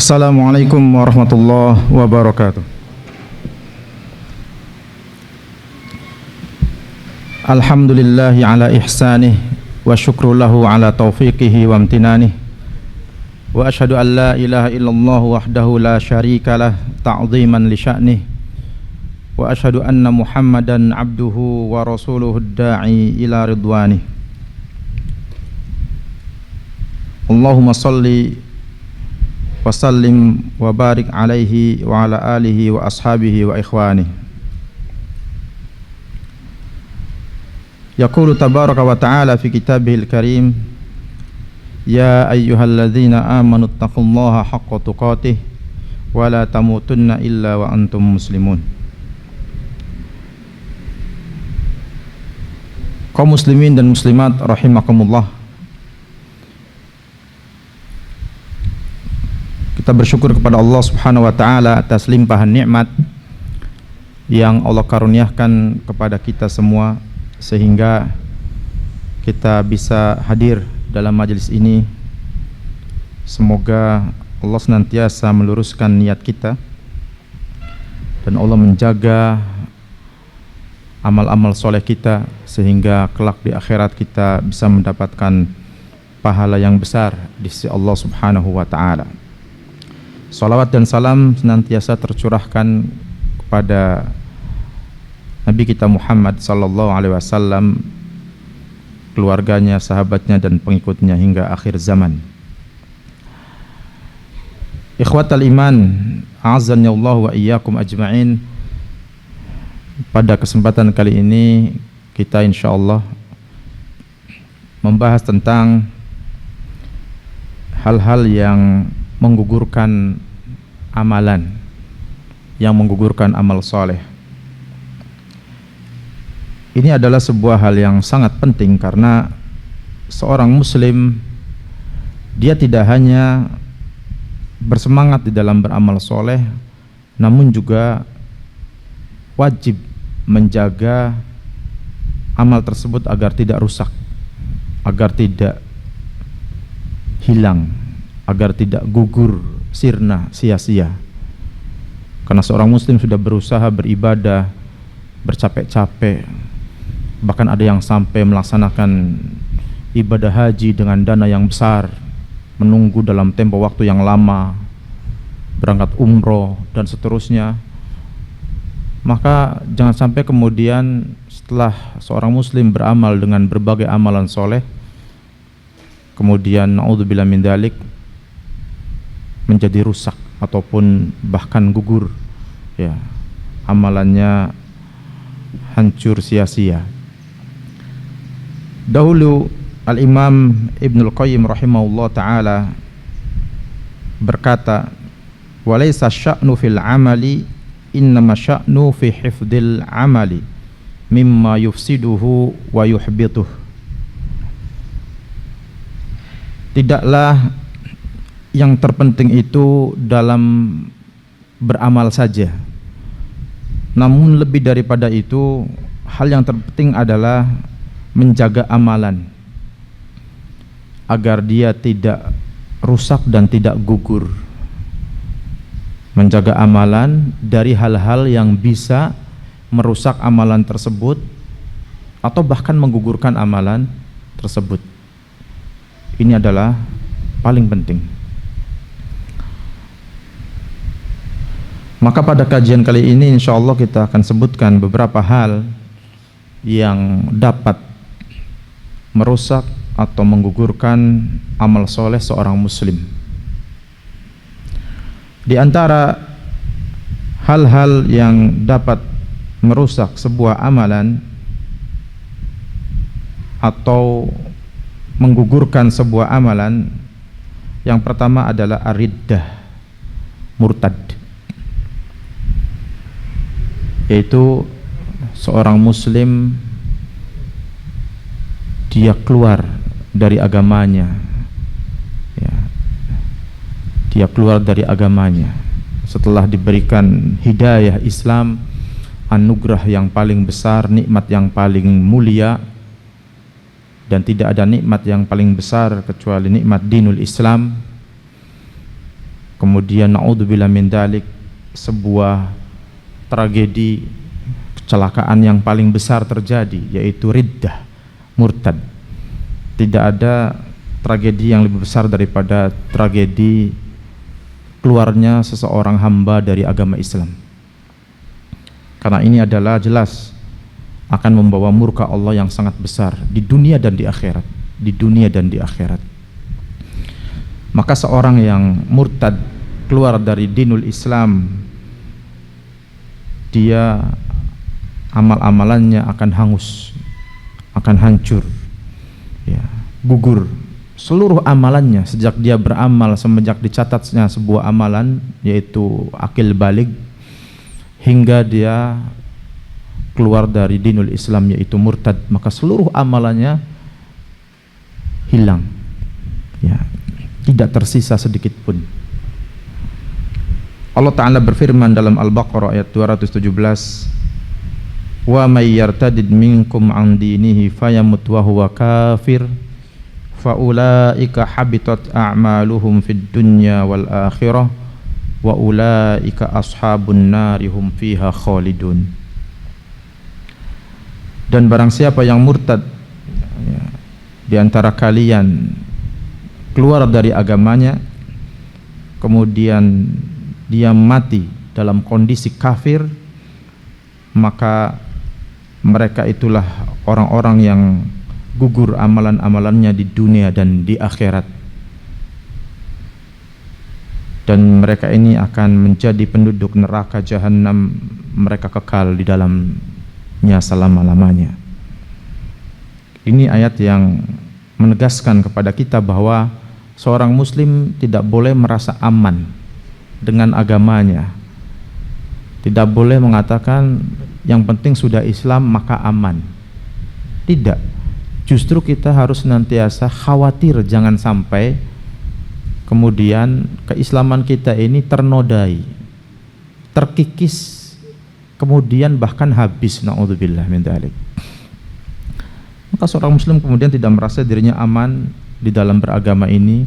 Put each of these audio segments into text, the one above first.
Assalamualaikum warahmatullahi wabarakatuh. Alhamdulillahi ala ihsanih wa syukru lahu ala taufiqihi wa amtinanih. Wa ashhadu an la ilaha illallah wahdahu la syarika lah ta'ziman li sya'nih. Wa ashhadu anna Muhammadan abduhu wa rasuluhu ad-da'i ila ridwanih. Allahumma salli wa sallim wa barik alaihi wa ala alihi wa ashabihi wa ikhwani. Yaqulu tabaraka wa ta'ala fi kitabihil karim, ya ayyuhalladzina amanu taqullaha haqqa tuqatih wa la tamutunna illa wa antum muslimun. Kaum muslimin dan muslimat rahimakumullah, kita bersyukur kepada Allah Subhanahu wa taala atas limpahan nikmat yang Allah karuniakan kepada kita semua sehingga kita bisa hadir dalam majelis ini. Semoga Allah senantiasa meluruskan niat kita dan Allah menjaga amal-amal soleh kita sehingga kelak di akhirat kita bisa mendapatkan pahala yang besar di sisi Allah Subhanahu wa taala. Salawat dan salam senantiasa tercurahkan kepada Nabi kita Muhammad sallallahu alaihi wasallam, keluarganya, sahabatnya dan pengikutnya hingga akhir zaman. Ikhwatal iman, a'azzani Allah wa iyyakum ajma'in. Pada kesempatan kali ini kita insyaallah membahas tentang hal-hal yang menggugurkan amalan, yang menggugurkan amal soleh. Ini adalah sebuah hal yang sangat penting karena seorang muslim dia tidak hanya bersemangat di dalam beramal soleh, namun juga wajib menjaga amal tersebut agar tidak rusak, agar tidak hilang, agar tidak gugur, sirna, sia-sia. Karena seorang muslim sudah berusaha beribadah, bercapek-capek, bahkan ada yang sampai melaksanakan ibadah haji dengan dana yang besar, menunggu dalam tempo waktu yang lama, berangkat umroh dan seterusnya. Maka jangan sampai kemudian setelah seorang muslim beramal dengan berbagai amalan soleh, kemudian naudzubillah min dzalik, menjadi rusak ataupun bahkan gugur, ya, amalannya hancur sia-sia. Dahulu Al-Imam Ibnul Qayyim rahimahullah ta'ala berkata, walaysa sya'nu fil amali innama sya'nu fi hifdil amali mimma yufsiduhu wa yuhbituh. Tidaklah yang terpenting itu dalam beramal saja, namun lebih daripada itu, hal yang terpenting adalah menjaga amalan agar dia tidak rusak dan tidak gugur. Menjaga amalan dari hal-hal yang bisa merusak amalan tersebut atau bahkan menggugurkan amalan tersebut. Ini adalah paling penting. Maka pada kajian kali ini insyaallah kita akan sebutkan beberapa hal yang dapat merusak atau menggugurkan amal soleh seorang muslim. Di antara hal-hal yang dapat merusak sebuah amalan atau menggugurkan sebuah amalan, yang pertama adalah ar-riddah, murtad, yaitu seorang muslim dia keluar dari agamanya, ya, dia keluar dari agamanya setelah diberikan hidayah Islam, anugerah yang paling besar, nikmat yang paling mulia, dan tidak ada nikmat yang paling besar kecuali nikmat dinul Islam. kemudian naudzubillah min dzalik, sebuah tragedi kecelakaan yang paling besar terjadi, yaitu riddah, murtad. Tidak ada tragedi yang lebih besar daripada tragedi keluarnya seseorang hamba dari agama Islam, karena ini adalah jelas akan membawa murka Allah yang sangat besar di dunia dan di akhirat, di dunia dan di akhirat. Maka seorang yang murtad, keluar dari dinul Islam, dia amal-amalannya akan hangus, akan hancur, ya, gugur seluruh amalannya sejak dia beramal, semenjak dicatatnya sebuah amalan yaitu akil balig, hingga dia keluar dari dinul Islam yaitu murtad, maka seluruh amalannya hilang, ya, tidak tersisa sedikit pun. Allah Ta'ala berfirman dalam Al-Baqarah ayat 217, wa may yartadid minkum an dinihi fayamut wa huwa kafir faulaika habitat a'maluhum fid dunya wal akhirah wa ulaika ashabun nari hum fiha khalidun. Dan barang siapa yang murtad, ya, di antara kalian keluar dari agamanya, kemudian dia mati dalam kondisi kafir, maka mereka itulah orang-orang yang gugur amalan-amalannya di dunia dan di akhirat, dan mereka ini akan menjadi penduduk neraka jahanam, mereka kekal di dalamnya selama-lamanya. Ini ayat yang menegaskan kepada kita bahwa seorang muslim tidak boleh merasa aman dengan agamanya, tidak boleh mengatakan yang penting sudah Islam maka aman. Tidak. Justru kita harus senantiasa khawatir jangan sampai kemudian keislaman kita ini ternodai, terkikis, kemudian bahkan habis, naudzubillah min dzalik. Maka seorang muslim kemudian tidak merasa dirinya aman di dalam beragama ini,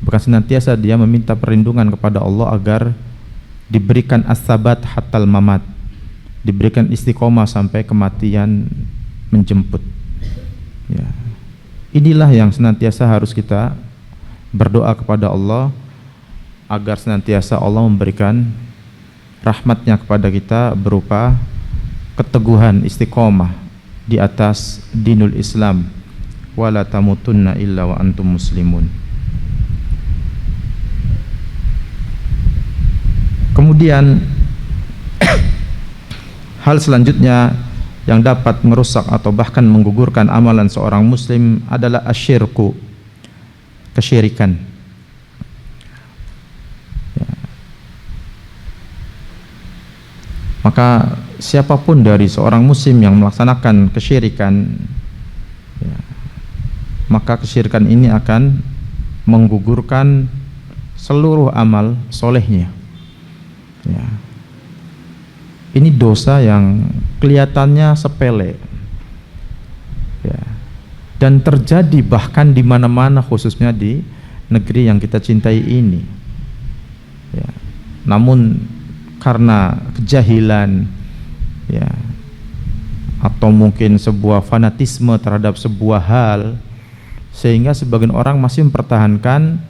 bahkan senantiasa dia meminta perlindungan kepada Allah agar diberikan as-sabat hatal mamat, diberikan istiqomah sampai kematian menjemput. Ya. Inilah yang senantiasa harus kita berdoa kepada Allah, agar senantiasa Allah memberikan rahmatnya kepada kita berupa keteguhan istiqomah di atas dinul Islam, wala tamutunna illa wa antum muslimun. Kemudian hal selanjutnya yang dapat merusak atau bahkan menggugurkan amalan seorang muslim adalah asyirku, kesyirikan. Ya. Maka siapapun dari seorang muslim yang melaksanakan kesyirikan, ya, maka kesyirikan ini akan menggugurkan seluruh amal solehnya. Ya. Ini dosa yang kelihatannya sepele, ya, dan terjadi bahkan di mana-mana, khususnya di negeri yang kita cintai ini. Ya. Namun karena kejahilan, ya, atau mungkin sebuah fanatisme terhadap sebuah hal, sehingga sebagian orang masih mempertahankan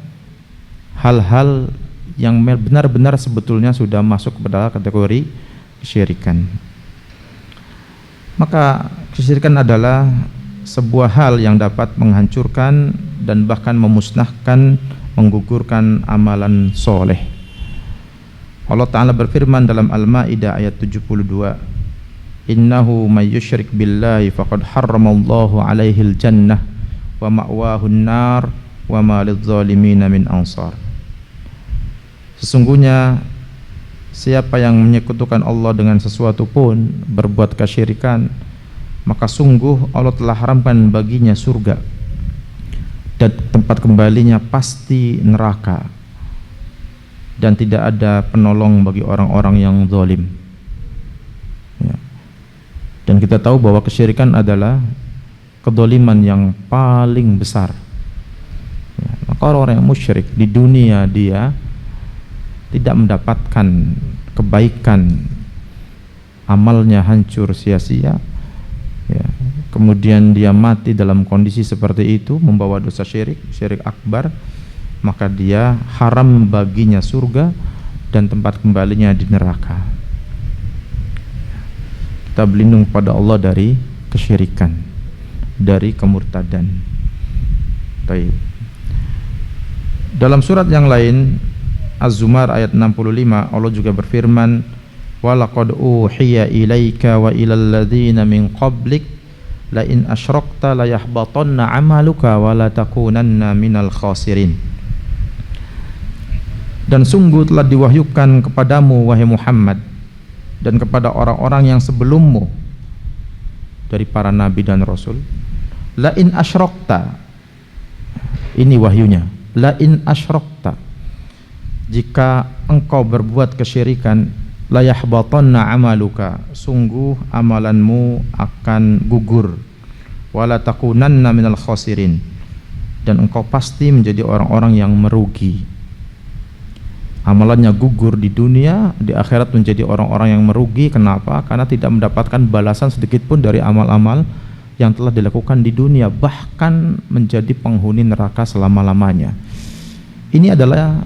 hal-hal yang benar-benar sebetulnya sudah masuk pada kategori kesyirikan. Maka kesyirikan adalah sebuah hal yang dapat menghancurkan dan bahkan memusnahkan, menggugurkan amalan soleh. Allah Ta'ala berfirman dalam Al-Ma'idah ayat 72, innahu may yusyrik billahi faqad harramallahu alaihil jannah wa ma'wahun nar wa ma lidzalimina min ansar. Sesungguhnya siapa yang menyekutukan Allah dengan sesuatu pun, berbuat kesyirikan, maka sungguh Allah telah haramkan baginya surga dan tempat kembalinya pasti neraka, dan tidak ada penolong bagi orang-orang yang zalim. Ya. Dan kita tahu bahwa kesyirikan adalah kedzaliman yang paling besar. Ya. Maka orang-orang yang musyrik di dunia dia tidak mendapatkan kebaikan, amalnya hancur sia-sia, ya. Kemudian dia mati dalam kondisi seperti itu, membawa dosa syirik akbar, maka dia haram baginya surga dan tempat kembalinya di neraka. Kita berlindung pada Allah dari kesyirikan, dari kemurtadan. Baik. Dalam surat yang lain, Az-Zumar ayat 65, Allah juga berfirman, "Walaqad uhiya ilaika wa ilal ladzina min qablik la in asyrakta la yahbatanna 'amaluka wa la takunanna minal khasirin." Dan sungguh telah diwahyukan kepadamu wahai Muhammad dan kepada orang-orang yang sebelummu dari para nabi dan rasul, la in asyrakta, ini wahyunya, la in asyrakta, jika engkau berbuat kesyirikan, la yahbatanna amaluka, sungguh amalanmu akan gugur, wala takunanna minal khasirin, dan engkau pasti menjadi orang-orang yang merugi. Amalannya gugur di dunia, di akhirat menjadi orang-orang yang merugi. Kenapa? Karena tidak mendapatkan balasan sedikit pun dari amal-amal yang telah dilakukan di dunia, bahkan menjadi penghuni neraka selama-lamanya. Ini adalah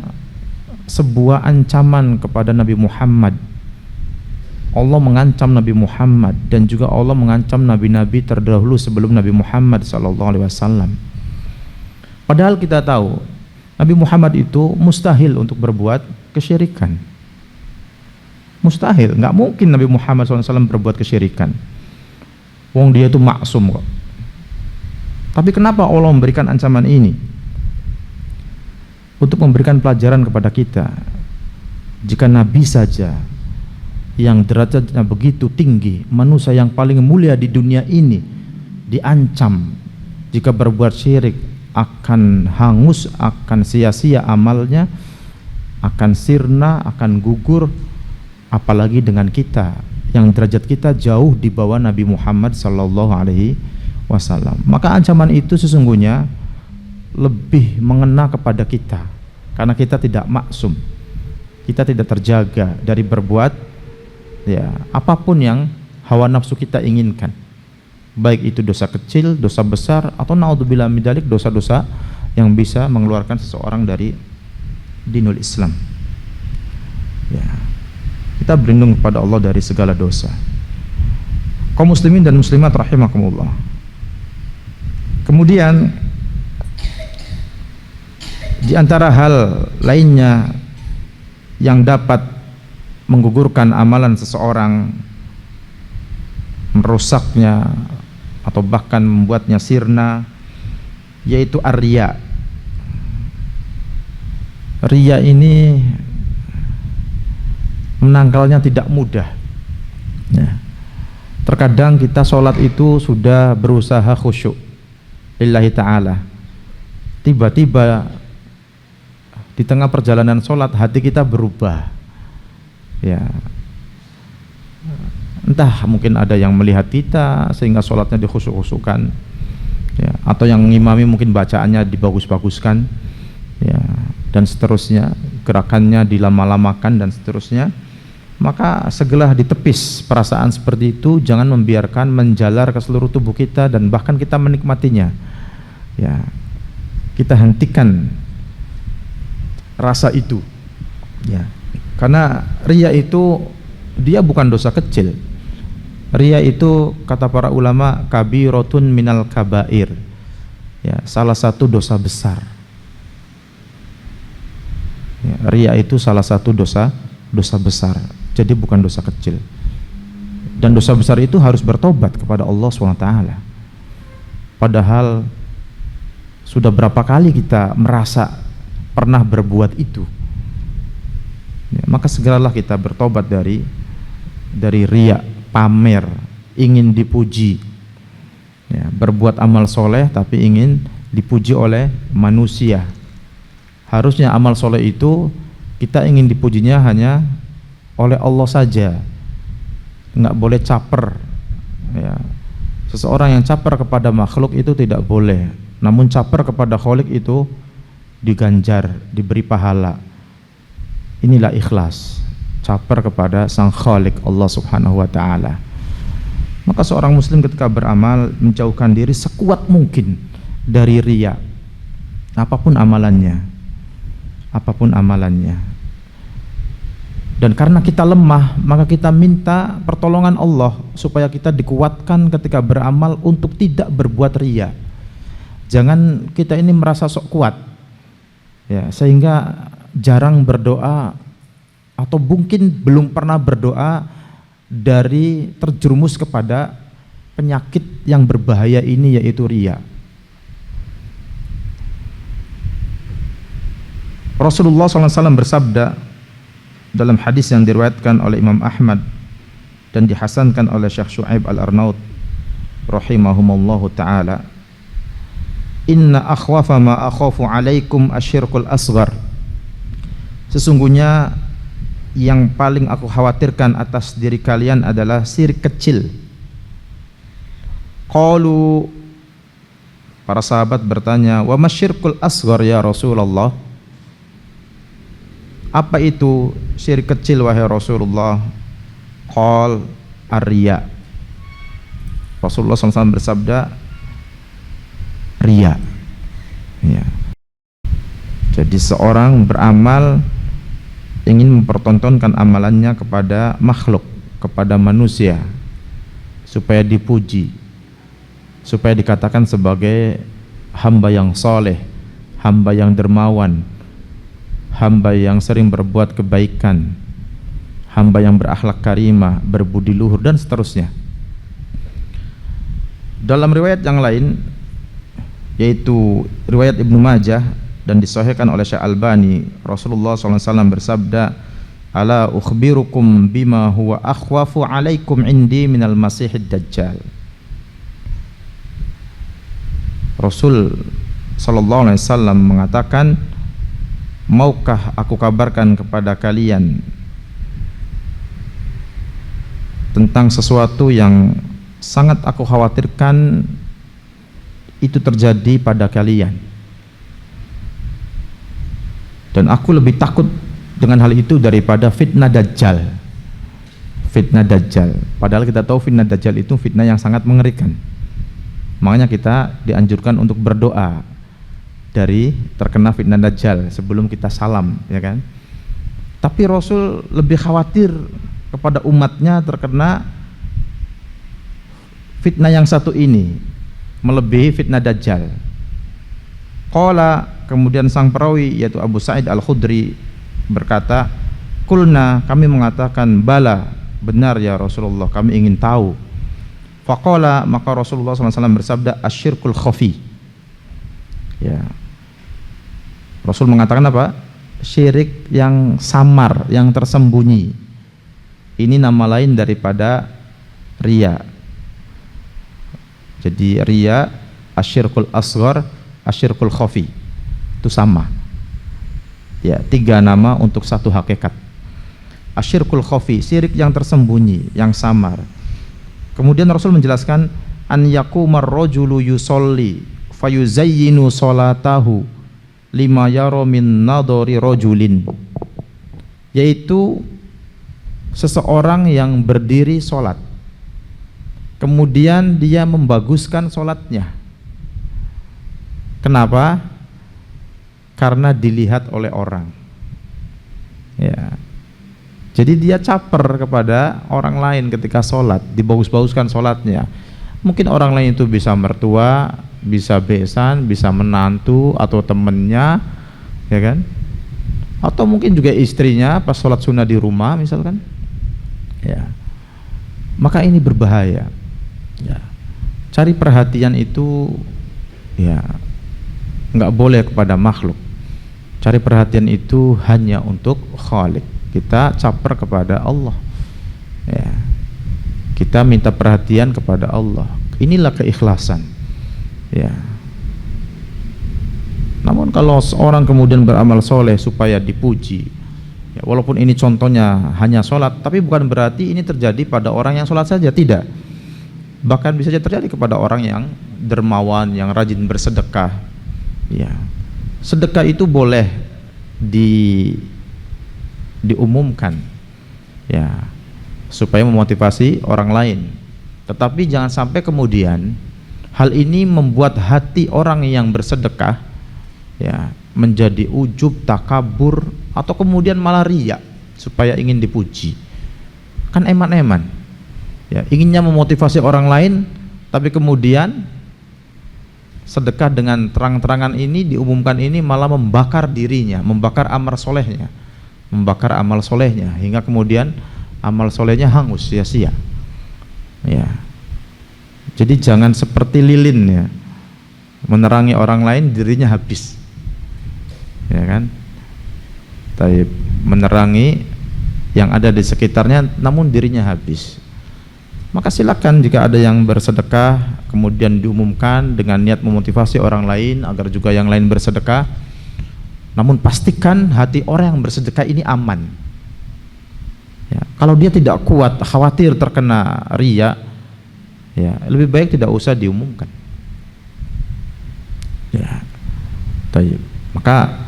sebuah ancaman kepada Nabi Muhammad. Allah mengancam Nabi Muhammad, dan juga Allah mengancam nabi-nabi terdahulu sebelum Nabi Muhammad SAW. Padahal kita tahu Nabi Muhammad itu mustahil untuk berbuat kesyirikan. Mustahil, nggak mungkin Nabi Muhammad SAW berbuat kesyirikan. Wong dia itu maksum kok. Tapi kenapa Allah memberikan ancaman ini? Untuk memberikan pelajaran kepada kita. Jika Nabi saja yang derajatnya begitu tinggi, manusia yang paling mulia di dunia ini, diancam jika berbuat syirik akan hangus, akan sia-sia amalnya, akan sirna, akan gugur, apalagi dengan kita yang derajat kita jauh di bawah Nabi Muhammad SAW. Maka ancaman itu sesungguhnya lebih mengena kepada kita, karena kita tidak maksum, kita tidak terjaga dari berbuat ya apapun yang hawa nafsu kita inginkan, baik itu dosa kecil, dosa besar, atau naudzubillah min dzalik, dosa-dosa yang bisa mengeluarkan seseorang dari dinul Islam. Ya. Kita berlindung kepada Allah dari segala dosa. Kaum muslimin dan muslimat rahimakumullah. Kemudian di antara hal lainnya yang dapat menggugurkan amalan seseorang, merusaknya atau bahkan membuatnya sirna, yaitu ar-riya. Riya ini menangkalnya tidak mudah ya. Terkadang kita sholat itu sudah berusaha khusyuk lillahi ta'ala, tiba-tiba di tengah perjalanan sholat hati kita berubah ya. Entah mungkin ada yang melihat kita sehingga sholatnya dikhusyuk-khusyukkan ya, atau yang ngimami mungkin bacaannya dibagus-baguskan ya, dan seterusnya, gerakannya dilama-lamakan dan seterusnya. Maka segera ditepis perasaan seperti itu, jangan membiarkan menjalar ke seluruh tubuh kita dan bahkan kita menikmatinya ya. Kita hentikan rasa itu ya, karena riya itu dia bukan dosa kecil. Riya itu kata para ulama kabiratun minal kabair ya, salah satu dosa besar ya, riya itu salah satu dosa besar, jadi bukan dosa kecil. Dan dosa besar itu harus bertobat kepada Allah SWT. Padahal sudah berapa kali kita merasa pernah berbuat itu ya, maka segeralah kita bertobat dari riya, pamer, ingin dipuji ya, berbuat amal soleh tapi ingin dipuji oleh manusia. Harusnya amal soleh itu kita ingin dipujinya hanya oleh Allah saja, nggak boleh caper ya. Seseorang yang caper kepada makhluk itu tidak boleh, namun caper kepada Khalik itu diganjar, diberi pahala Inilah ikhlas, caper kepada Sang Khalik Allah Subhanahu wa taala. Maka seorang muslim ketika beramal menjauhkan diri sekuat mungkin dari riya. Apapun amalannya. Apapun amalannya. Dan karena kita lemah, maka kita minta pertolongan Allah supaya kita dikuatkan ketika beramal untuk tidak berbuat riya. Jangan kita ini merasa sok kuat, ya, sehingga jarang berdoa atau mungkin belum pernah berdoa dari terjerumus kepada penyakit yang berbahaya ini, yaitu riya. Rasulullah SAW bersabda dalam hadis yang diriwayatkan oleh Imam Ahmad dan dihasankan oleh Syekh Syu'aib Al-Arnaud rahimahumullahu ta'ala, inna akhwafa ma akhafu alaikum asyirkul asghar, sesungguhnya yang paling aku khawatirkan atas diri kalian adalah syirik kecil. Qalu, para sahabat bertanya, wa masyirkul asghar ya Rasulullah, apa itu syirik kecil wahai Rasulullah? Qal ar-riya. Rasulullah SAW bersabda, riya, ya. Jadi seorang beramal ingin mempertontonkan amalannya kepada makhluk, kepada manusia, supaya dipuji, supaya dikatakan sebagai hamba yang soleh, hamba yang dermawan, hamba yang sering berbuat kebaikan, hamba yang berakhlak karimah, berbudi luhur, dan seterusnya. Dalam riwayat yang lain, yaitu riwayat Ibnu Majah dan disahihkan oleh Syekh Albani, Rasulullah SAW bersabda, ala ukhbirukum bima huwa akhwafu alaikum indi minal masihid dajjal. Rasul SAW mengatakan, maukah aku kabarkan kepada kalian tentang sesuatu yang sangat aku khawatirkan itu terjadi pada kalian, dan aku lebih takut dengan hal itu daripada fitnah dajjal. Fitnah dajjal, padahal kita tahu fitnah dajjal itu fitnah yang sangat mengerikan. Makanya kita dianjurkan untuk berdoa dari terkena fitnah dajjal sebelum kita salam, ya kan? Tapi Rasul lebih khawatir kepada umatnya terkena fitnah yang satu ini, melebihi fitnah dajjal. Qala, kemudian sang perawi yaitu Abu Sa'id Al-Khudri berkata, kulna, kami mengatakan, bala, benar ya Rasulullah, kami ingin tahu. Faqala, maka Rasulullah SAW bersabda, asyirkul khafi, ya. Rasul mengatakan apa? Syirik yang samar, yang tersembunyi. Ini nama lain daripada riya. Jadi riya, asyirkul asghar, asyirkul khafi, itu sama, ya, 3 nama untuk satu hakikat. Asyirkul khafi, syirik yang tersembunyi, yang samar. Kemudian Rasul menjelaskan, an yaqumar rajulu yusolli fayuzayyinu salatahu lima yara min nadori rajulin, yaitu seseorang yang berdiri sholat, kemudian dia membaguskan sholatnya. Kenapa? Karena dilihat oleh orang, ya. Jadi dia caper kepada orang lain ketika sholat, dibagus-baguskan sholatnya. Mungkin orang lain itu bisa mertua, bisa besan, bisa menantu atau temennya, ya kan? Atau mungkin juga istrinya pas sholat sunnah di rumah misalkan, ya. Maka ini berbahaya, ya. Cari perhatian itu, ya, nggak boleh kepada makhluk. Cari perhatian itu hanya untuk Khalik. Kita caper kepada Allah, ya. Kita minta perhatian kepada Allah. Inilah keikhlasan, ya. Namun kalau seorang kemudian beramal soleh supaya dipuji, ya, walaupun ini contohnya hanya sholat, tapi bukan berarti ini terjadi pada orang yang sholat saja, tidak. Bahkan bisa saja terjadi kepada orang yang dermawan, yang rajin bersedekah, ya. Sedekah itu boleh diumumkan, ya, supaya memotivasi orang lain. Tetapi jangan sampai kemudian hal ini membuat hati orang yang bersedekah, ya, menjadi ujub, takabur, atau kemudian malah riya supaya ingin dipuji. Kan eman-eman, ya, inginnya memotivasi orang lain, tapi kemudian sedekah dengan terang-terangan ini, diumumkan ini, malah membakar dirinya, membakar amal solehnya, hingga kemudian amal solehnya hangus, sia-sia, ya. Jadi jangan seperti lilin, ya, menerangi orang lain, dirinya habis, ya kan. Tapi menerangi yang ada di sekitarnya, namun dirinya habis. Maka silakan jika ada yang bersedekah kemudian diumumkan dengan niat memotivasi orang lain agar juga yang lain bersedekah, namun pastikan hati orang yang bersedekah ini aman, ya. Kalau dia tidak kuat, khawatir terkena riya, ya, lebih baik tidak usah diumumkan, ya. Maka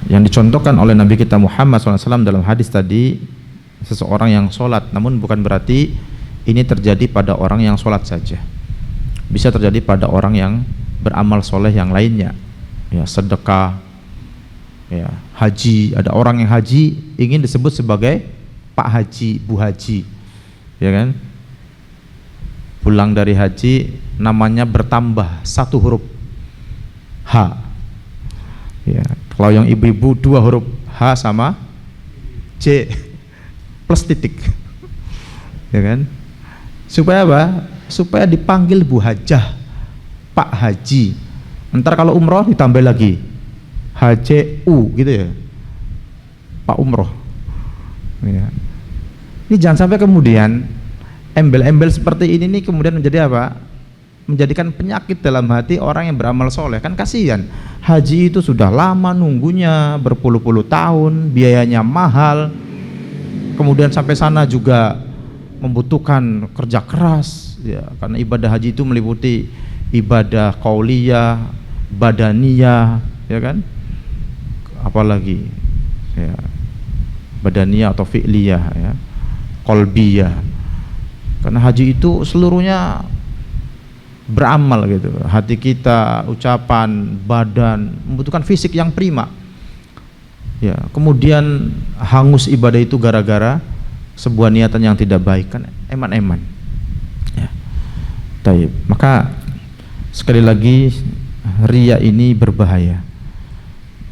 yang dicontohkan oleh Nabi kita Muhammad SAW dalam hadis tadi, seseorang yang sholat, namun bukan berarti ini terjadi pada orang yang sholat saja, bisa terjadi pada orang yang beramal soleh yang lainnya, ya, sedekah, ya, haji. Ada orang yang haji ingin disebut sebagai Pak Haji, Bu Haji, ya kan, pulang dari haji namanya bertambah 1 huruf H, ya. Kalau yang ibu-ibu 2 huruf H sama C plus titik, ya kan, supaya apa? Supaya dipanggil Bu Hajah, Pak Haji. Ntar kalau umroh ditambah lagi HCU gitu, ya, Pak Umroh, ya. Ini jangan sampai kemudian embel-embel seperti ini nih kemudian menjadi apa? Menjadikan penyakit dalam hati orang yang beramal soleh. Kan kasihan, haji itu sudah lama nunggunya, berpuluh-puluh tahun, biayanya mahal, kemudian sampai sana juga membutuhkan kerja keras, ya, karena ibadah haji itu meliputi ibadah qauliyah, badaniyah, ya kan, apalagi, ya, badaniyah atau fi'liyah, ya, qalbiyah. Karena haji itu seluruhnya beramal gitu, hati kita, ucapan, badan, membutuhkan fisik yang prima, ya. Kemudian hangus ibadah itu gara-gara sebuah niatan yang tidak baik, kan eman-eman, ya. Taib. Maka sekali lagi riya ini berbahaya,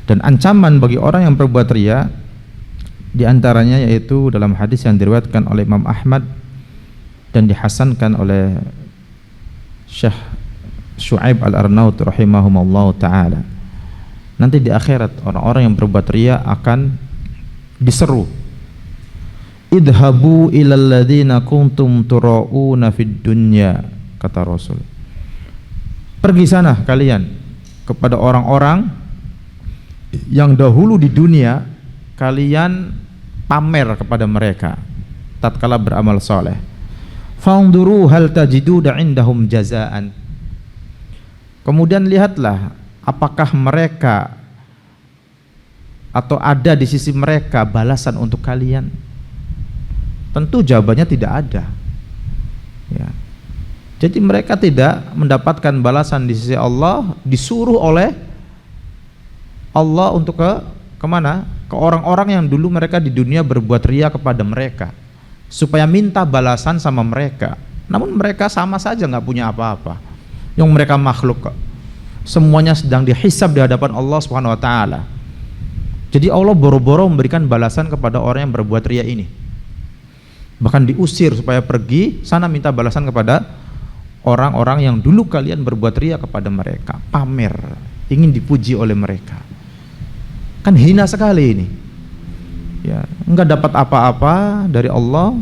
dan ancaman bagi orang yang berbuat riya diantaranya yaitu dalam hadis yang diriwayatkan oleh Imam Ahmad dan dihasankan oleh Syekh Syu'aib Al-Arnaut rahimahumullah ta'ala. Nanti di akhirat orang-orang yang berbuat riya akan diseru, idhabu ilal ladzina kuntum tura'una fid dunya, kata Rasul. Pergi sana kalian kepada orang-orang yang dahulu di dunia kalian pamer kepada mereka tatkala beramal soleh. Fanduru hal tajidu indahum jazaan. Kemudian lihatlah apakah mereka atau ada di sisi mereka balasan untuk kalian. Tentu jawabannya tidak ada, ya. Jadi mereka tidak mendapatkan balasan di sisi Allah, disuruh oleh Allah untuk kemana? Ke orang-orang yang dulu mereka di dunia berbuat riya kepada mereka, supaya minta balasan sama mereka. Namun mereka sama saja nggak punya apa-apa. Yang mereka makhluk, semuanya sedang dihisab di hadapan Allah Subhanahu Wa Taala. Jadi Allah boro-boro memberikan balasan kepada orang yang berbuat riya ini. Bahkan diusir supaya pergi sana minta balasan kepada orang-orang yang dulu kalian berbuat riya kepada mereka, pamer, ingin dipuji oleh mereka. Kan hina sekali ini. Ya, enggak dapat apa-apa dari Allah,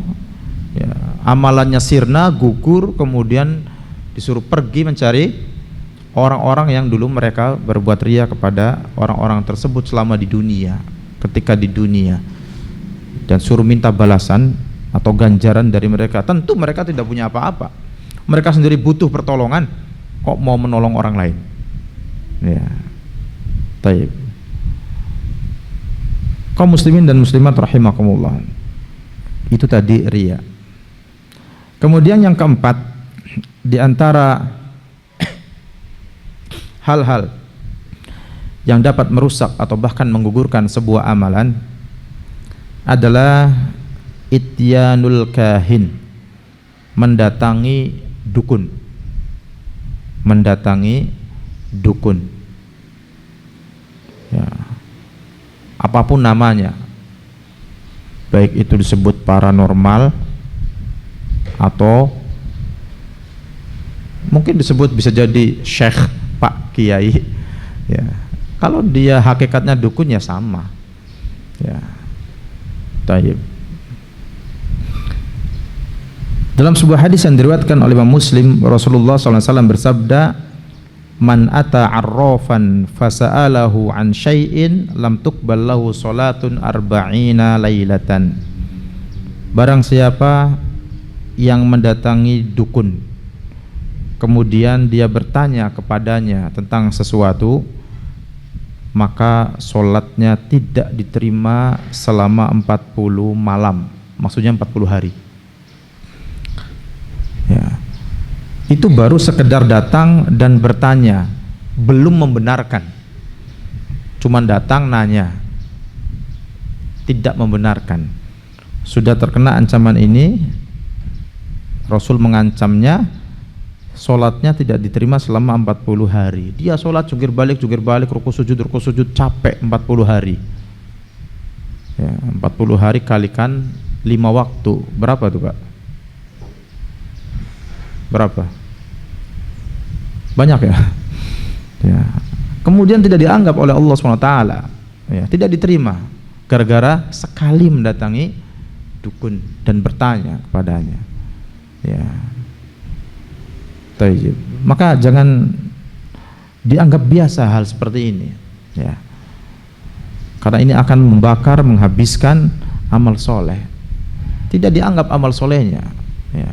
ya, amalannya sirna, gugur, kemudian disuruh pergi mencari orang-orang yang dulu mereka berbuat riya kepada orang-orang tersebut selama di dunia, ketika di dunia, dan suruh minta balasan atau ganjaran dari mereka. Tentu mereka tidak punya apa-apa, mereka sendiri butuh pertolongan, kok mau menolong orang lain, ya. Taib. Kaum muslimin dan muslimat rahimakumullah, itu tadi riya. Kemudian yang keempat, di antara hal-hal yang dapat merusak atau bahkan menggugurkan sebuah amalan adalah ityanul kahin, mendatangi dukun. Mendatangi dukun. Ya. Apapun namanya, baik itu disebut paranormal atau mungkin disebut bisa jadi syekh, pak, kiai, ya. Kalau dia hakikatnya dukun ya sama, ya. Taib. Dalam sebuah hadis yang diriwayatkan oleh Imam Muslim, Rasulullah SAW bersabda, "Man ata arrafan fasa'alahu an syai'in lam tuqbal lahu salatun arba'ina lailatan." Barang siapa yang mendatangi dukun, kemudian dia bertanya kepadanya tentang sesuatu, maka solatnya tidak diterima selama 40 malam, maksudnya 40 hari. Ya. Itu baru sekedar datang dan bertanya, belum membenarkan. Cuman datang nanya, tidak membenarkan. Sudah terkena ancaman ini, Rasul mengancamnya, solatnya tidak diterima selama 40 hari. Dia solat jungkir balik, ruku sujud, capek 40 hari. Ya, 40 hari kalikan 5 waktu, berapa tuh Pak? Berapa? Banyak ya? Ya. Kemudian tidak dianggap oleh Allah SWT, ya, tidak diterima gara-gara sekali mendatangi dukun dan bertanya kepadanya. Ya. Tayyib. Maka jangan dianggap biasa hal seperti ini, ya. Karena ini akan membakar, menghabiskan amal soleh. Tidak dianggap amal solehnya, ya,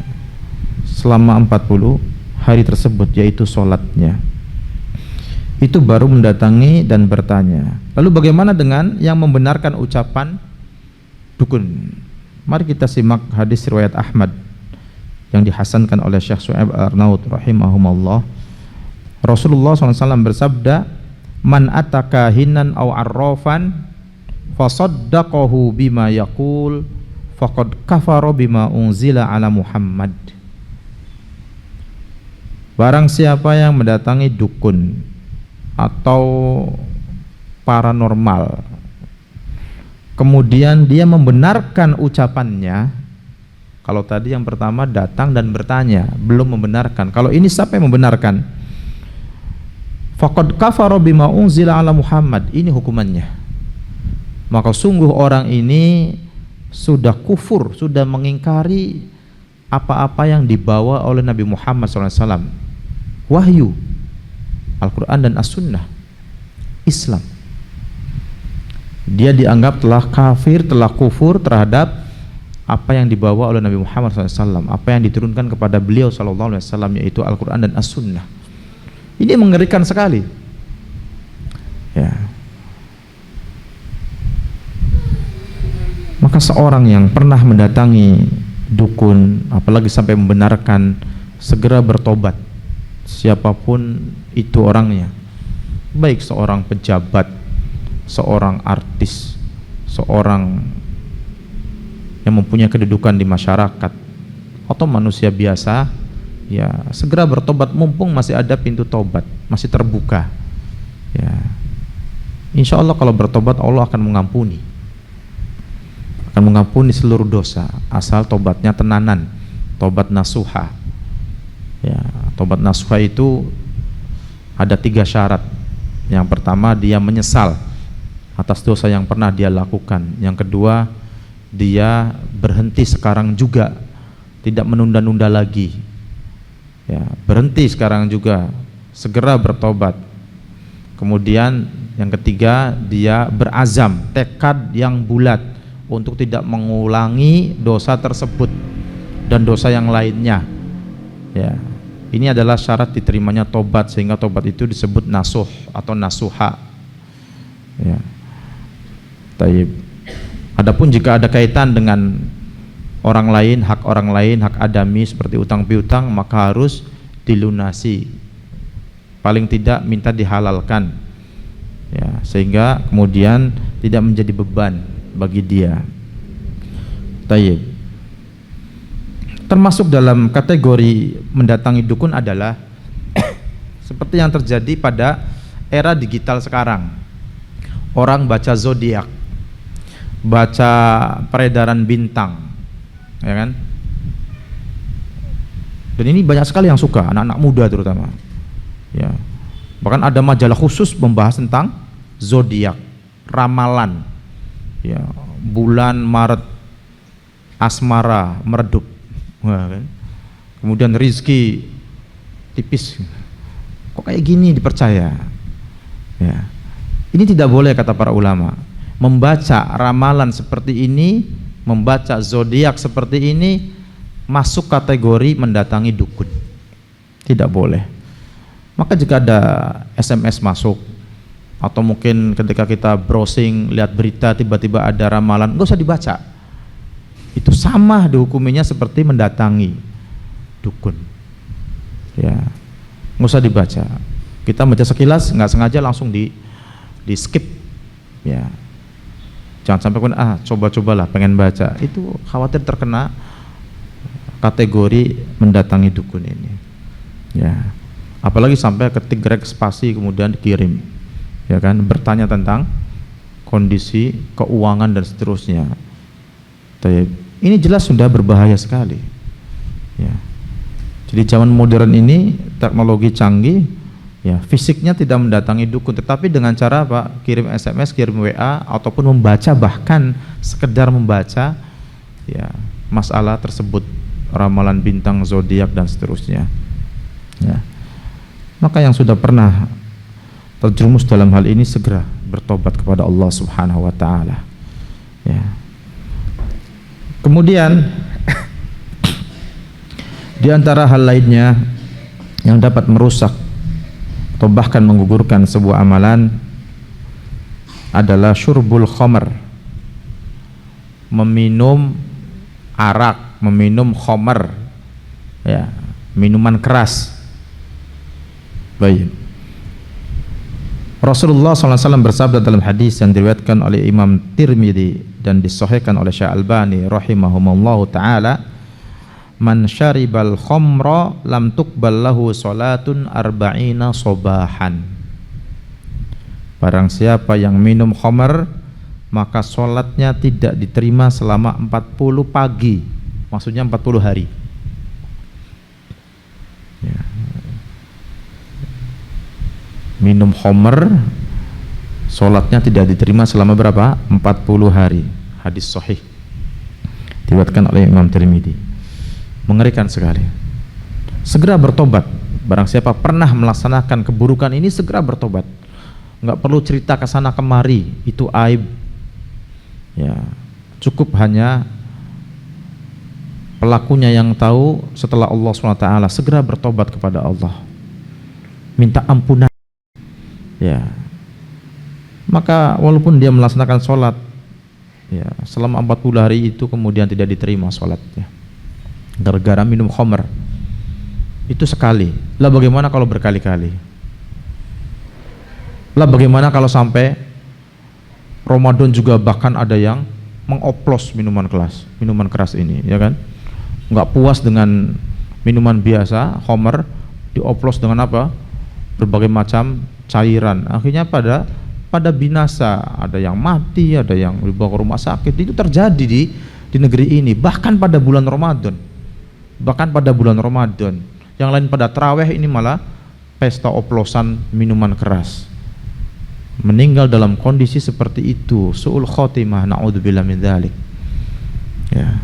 selama 40 hari tersebut, yaitu sholatnya. Itu baru mendatangi dan bertanya. Lalu bagaimana dengan yang membenarkan ucapan dukun? Mari kita simak hadis riwayat Ahmad yang dihasankan oleh Syekh Shu'aib Al-Arnaud rahimahumullah. Rasulullah SAW bersabda, "Man ataka hinan aw arrafan fasaddaqahu bima yaqul faqad kafara bima unzila ala Muhammad." Barang siapa yang mendatangi dukun atau paranormal, kemudian dia membenarkan ucapannya. Kalau tadi yang pertama datang dan bertanya, belum membenarkan. Kalau ini siapa yang membenarkan? Faqad kafara bima unzila ala Muhammad. Ini hukumannya. Maka sungguh orang ini sudah kufur, sudah mengingkari apa-apa yang dibawa oleh Nabi Muhammad SAW. Wahyu, Al-Quran dan As-Sunnah, Islam. Dia dianggap telah kafir, telah kufur terhadap apa yang dibawa oleh Nabi Muhammad SAW, apa yang diturunkan kepada beliau SAW, yaitu Al-Quran dan As-Sunnah. Ini mengerikan sekali, ya. Maka seorang yang pernah mendatangi dukun, apalagi sampai membenarkan, segera bertobat. Siapapun itu orangnya, baik seorang pejabat, seorang artis, seorang yang mempunyai kedudukan di masyarakat, atau manusia biasa, ya segera bertobat mumpung masih ada pintu tobat, masih terbuka, ya. Insya Allah kalau bertobat Allah akan mengampuni seluruh dosa, asal tobatnya tenanan, tobat nasuha. Ya, tobat nasuha itu ada 3 syarat. Yang pertama, dia menyesal atas dosa yang pernah dia lakukan. Yang kedua, dia berhenti sekarang juga, tidak menunda-nunda lagi. Ya, berhenti sekarang juga, segera bertobat. Kemudian yang ketiga, dia berazam, tekad yang bulat untuk tidak mengulangi dosa tersebut dan dosa yang lainnya. Ya, ini adalah syarat diterimanya tobat, sehingga tobat itu disebut nasuh atau nasuha. Ya. Taib. Adapun jika ada kaitan dengan orang lain, hak adami seperti utang piutang, maka harus dilunasi. Paling tidak minta dihalalkan. Ya, sehingga kemudian tidak menjadi beban bagi dia. Tayyib. Termasuk dalam kategori mendatangi dukun adalah seperti yang terjadi pada era digital sekarang. Orang baca zodiak, baca peredaran bintang, ya kan? Dan ini banyak sekali yang suka, anak-anak muda terutama. Ya. Bahkan ada majalah khusus membahas tentang zodiak, ramalan. Ya, bulan Maret asmara meredup. Wah, kan? Kemudian rizki tipis. Kok kayak gini dipercaya? Ya. Ini tidak boleh kata para ulama. Membaca ramalan seperti ini, membaca zodiak seperti ini masuk kategori mendatangi dukun. Tidak boleh. Maka jika ada SMS masuk atau mungkin ketika kita browsing lihat berita tiba-tiba ada ramalan, enggak usah dibaca. Itu sama dihukuminya seperti mendatangi dukun. Ya. Nggak usah dibaca. Kita baca sekilas, nggak sengaja langsung di skip. Ya. Jangan sampai coba-cobalah pengen baca. Itu khawatir terkena kategori mendatangi dukun ini. Ya. Apalagi sampai ketik grek spasi kemudian dikirim. Ya kan, bertanya tentang kondisi keuangan dan seterusnya. Ini jelas sudah berbahaya sekali. Ya. Jadi zaman modern ini teknologi canggih, ya fisiknya tidak mendatangi dukun, tetapi dengan cara apa? Kirim SMS, kirim WA, ataupun membaca, bahkan sekedar membaca, ya masalah tersebut, ramalan bintang, zodiak dan seterusnya. Ya. Maka yang sudah pernah terjerumus dalam hal ini segera bertobat kepada Allah Subhanahu wa taala. Ya. Kemudian di antara hal lainnya yang dapat merusak atau bahkan menggugurkan sebuah amalan adalah syurbul khamr, meminum arak, meminum khamr, ya, minuman keras. Baik. Rasulullah SAW bersabda dalam hadis yang diriwayatkan oleh Imam Tirmidzi dan disahihkan oleh Syekh Albani rahimahumullahu taala, man syaribal khamra lam tuqbal lahu salatun arba'ina sobahan. Barang siapa yang minum khamr, maka sholatnya tidak diterima selama 40 pagi, maksudnya 40 hari. Ya. Minum khamr, sholatnya tidak diterima selama berapa? 40 hari. Hadis sahih diriwayatkan oleh Imam Tirmidzi. Mengerikan sekali. Segera bertobat. Barang siapa pernah melaksanakan keburukan ini, segera bertobat. Enggak perlu cerita ke sana kemari, itu aib. Ya, cukup hanya pelakunya yang tahu. Setelah Allah SWT, segera bertobat kepada Allah, minta ampunan. Ya, maka walaupun dia melaksanakan sholat, ya selama 40 hari itu kemudian tidak diterima sholatnya gara-gara minum khamr, itu sekali. Lah bagaimana kalau berkali-kali? Lah bagaimana kalau sampai Ramadan juga bahkan ada yang mengoplos minuman keras ini, ya kan? Nggak puas dengan minuman biasa, khamr, dioplos dengan apa? Berbagai macam cairan. Akhirnya pada binasa, ada yang mati, ada yang dibawa ke rumah sakit. Itu terjadi di negeri ini, bahkan pada bulan Ramadan. Yang lain pada tarawih, ini malah pesta oplosan minuman keras. Meninggal dalam kondisi seperti itu, su'ul khotimah, na'udzubillah min dzalik. Ya.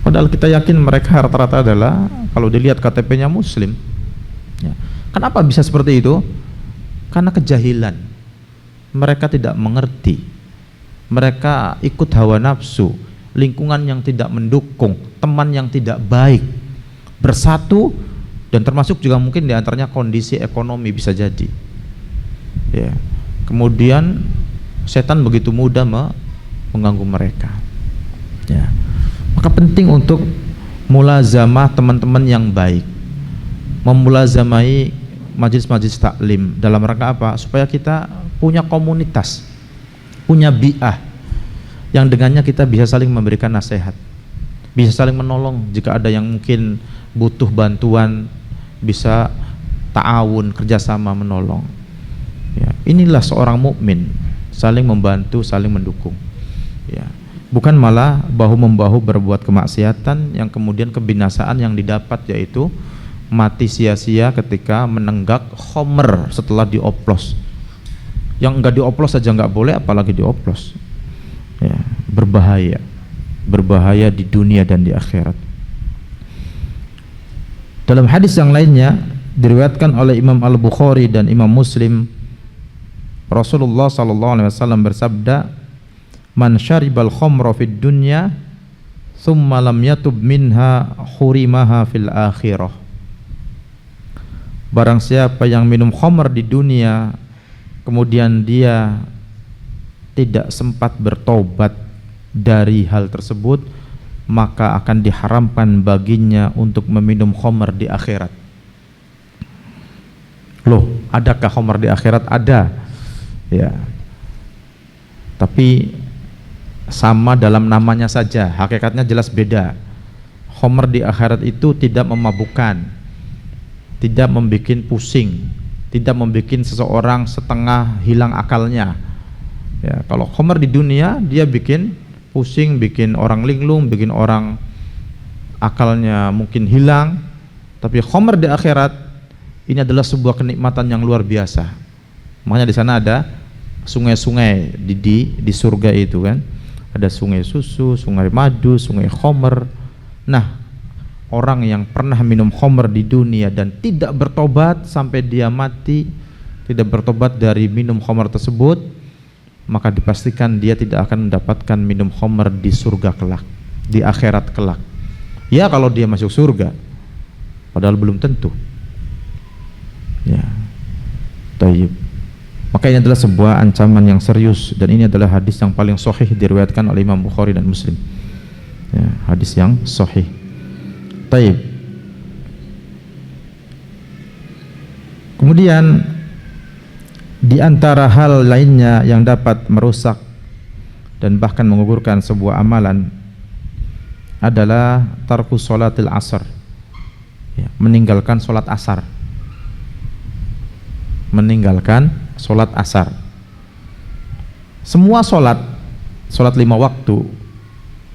Padahal kita yakin mereka rata-rata adalah, kalau dilihat KTP-nya muslim. Ya. Kenapa bisa seperti itu? Karena kejahilan. Mereka tidak mengerti. Mereka ikut hawa nafsu, lingkungan yang tidak mendukung, teman yang tidak baik, bersatu, dan termasuk juga mungkin diantaranya kondisi ekonomi bisa jadi. Ya. Kemudian setan begitu mudah mengganggu mereka. Ya. Maka penting untuk mulazamah teman-teman yang baik, memulazamai majelis-majelis taklim dalam rangka apa? Supaya kita punya komunitas, punya bi'ah yang dengannya kita bisa saling memberikan nasihat, bisa saling menolong jika ada yang mungkin butuh bantuan, bisa ta'awun, kerjasama menolong. Ya, inilah seorang mukmin, saling membantu, saling mendukung. Ya, bukan malah bahu-membahu berbuat kemaksiatan yang kemudian kebinasaan yang didapat yaitu mati sia-sia ketika menenggak khomer setelah dioplos. Yang enggak dioplos saja enggak boleh, apalagi dioplos. Ya, berbahaya di dunia dan di akhirat. Dalam hadis yang lainnya diriwayatkan oleh Imam Al-Bukhari dan Imam Muslim, Rasulullah SAW bersabda, "Man syaribal khamra fid dunya, thumma lam yatub minha, hurimaha fil akhirah." Barang siapa yang minum khamr di dunia, kemudian dia tidak sempat bertobat dari hal tersebut, maka akan diharamkan baginya untuk meminum khamr di akhirat. Loh, adakah khamr di akhirat? Ada. Ya, tapi sama dalam namanya saja, hakikatnya jelas beda. Khamr di akhirat itu tidak memabukkan, tidak membuat pusing, tidak membuat seseorang setengah hilang akalnya. Ya, kalau khamr di dunia dia bikin pusing, bikin orang linglung, bikin orang akalnya mungkin hilang. Tapi khamr di akhirat ini adalah sebuah kenikmatan yang luar biasa. Makanya di sana ada sungai-sungai di surga itu kan, ada sungai susu, sungai madu, sungai khamr. Nah, orang yang pernah minum khamr di dunia dan tidak bertobat sampai dia mati, tidak bertobat dari minum khamr tersebut, maka dipastikan dia tidak akan mendapatkan minum khamr di surga kelak, di akhirat kelak. Ya, kalau dia masuk surga, padahal belum tentu. Ya, tayyib. Maka ini adalah sebuah ancaman yang serius, dan ini adalah hadis yang paling sahih diriwayatkan oleh Imam Bukhari dan Muslim. Ya, hadis yang sahih. Taib. Kemudian di antara hal lainnya yang dapat merusak dan bahkan menggugurkan sebuah amalan adalah tarkus sholatil asar. Ya, meninggalkan sholat asar. Meninggalkan sholat asar. Semua sholat 5 waktu,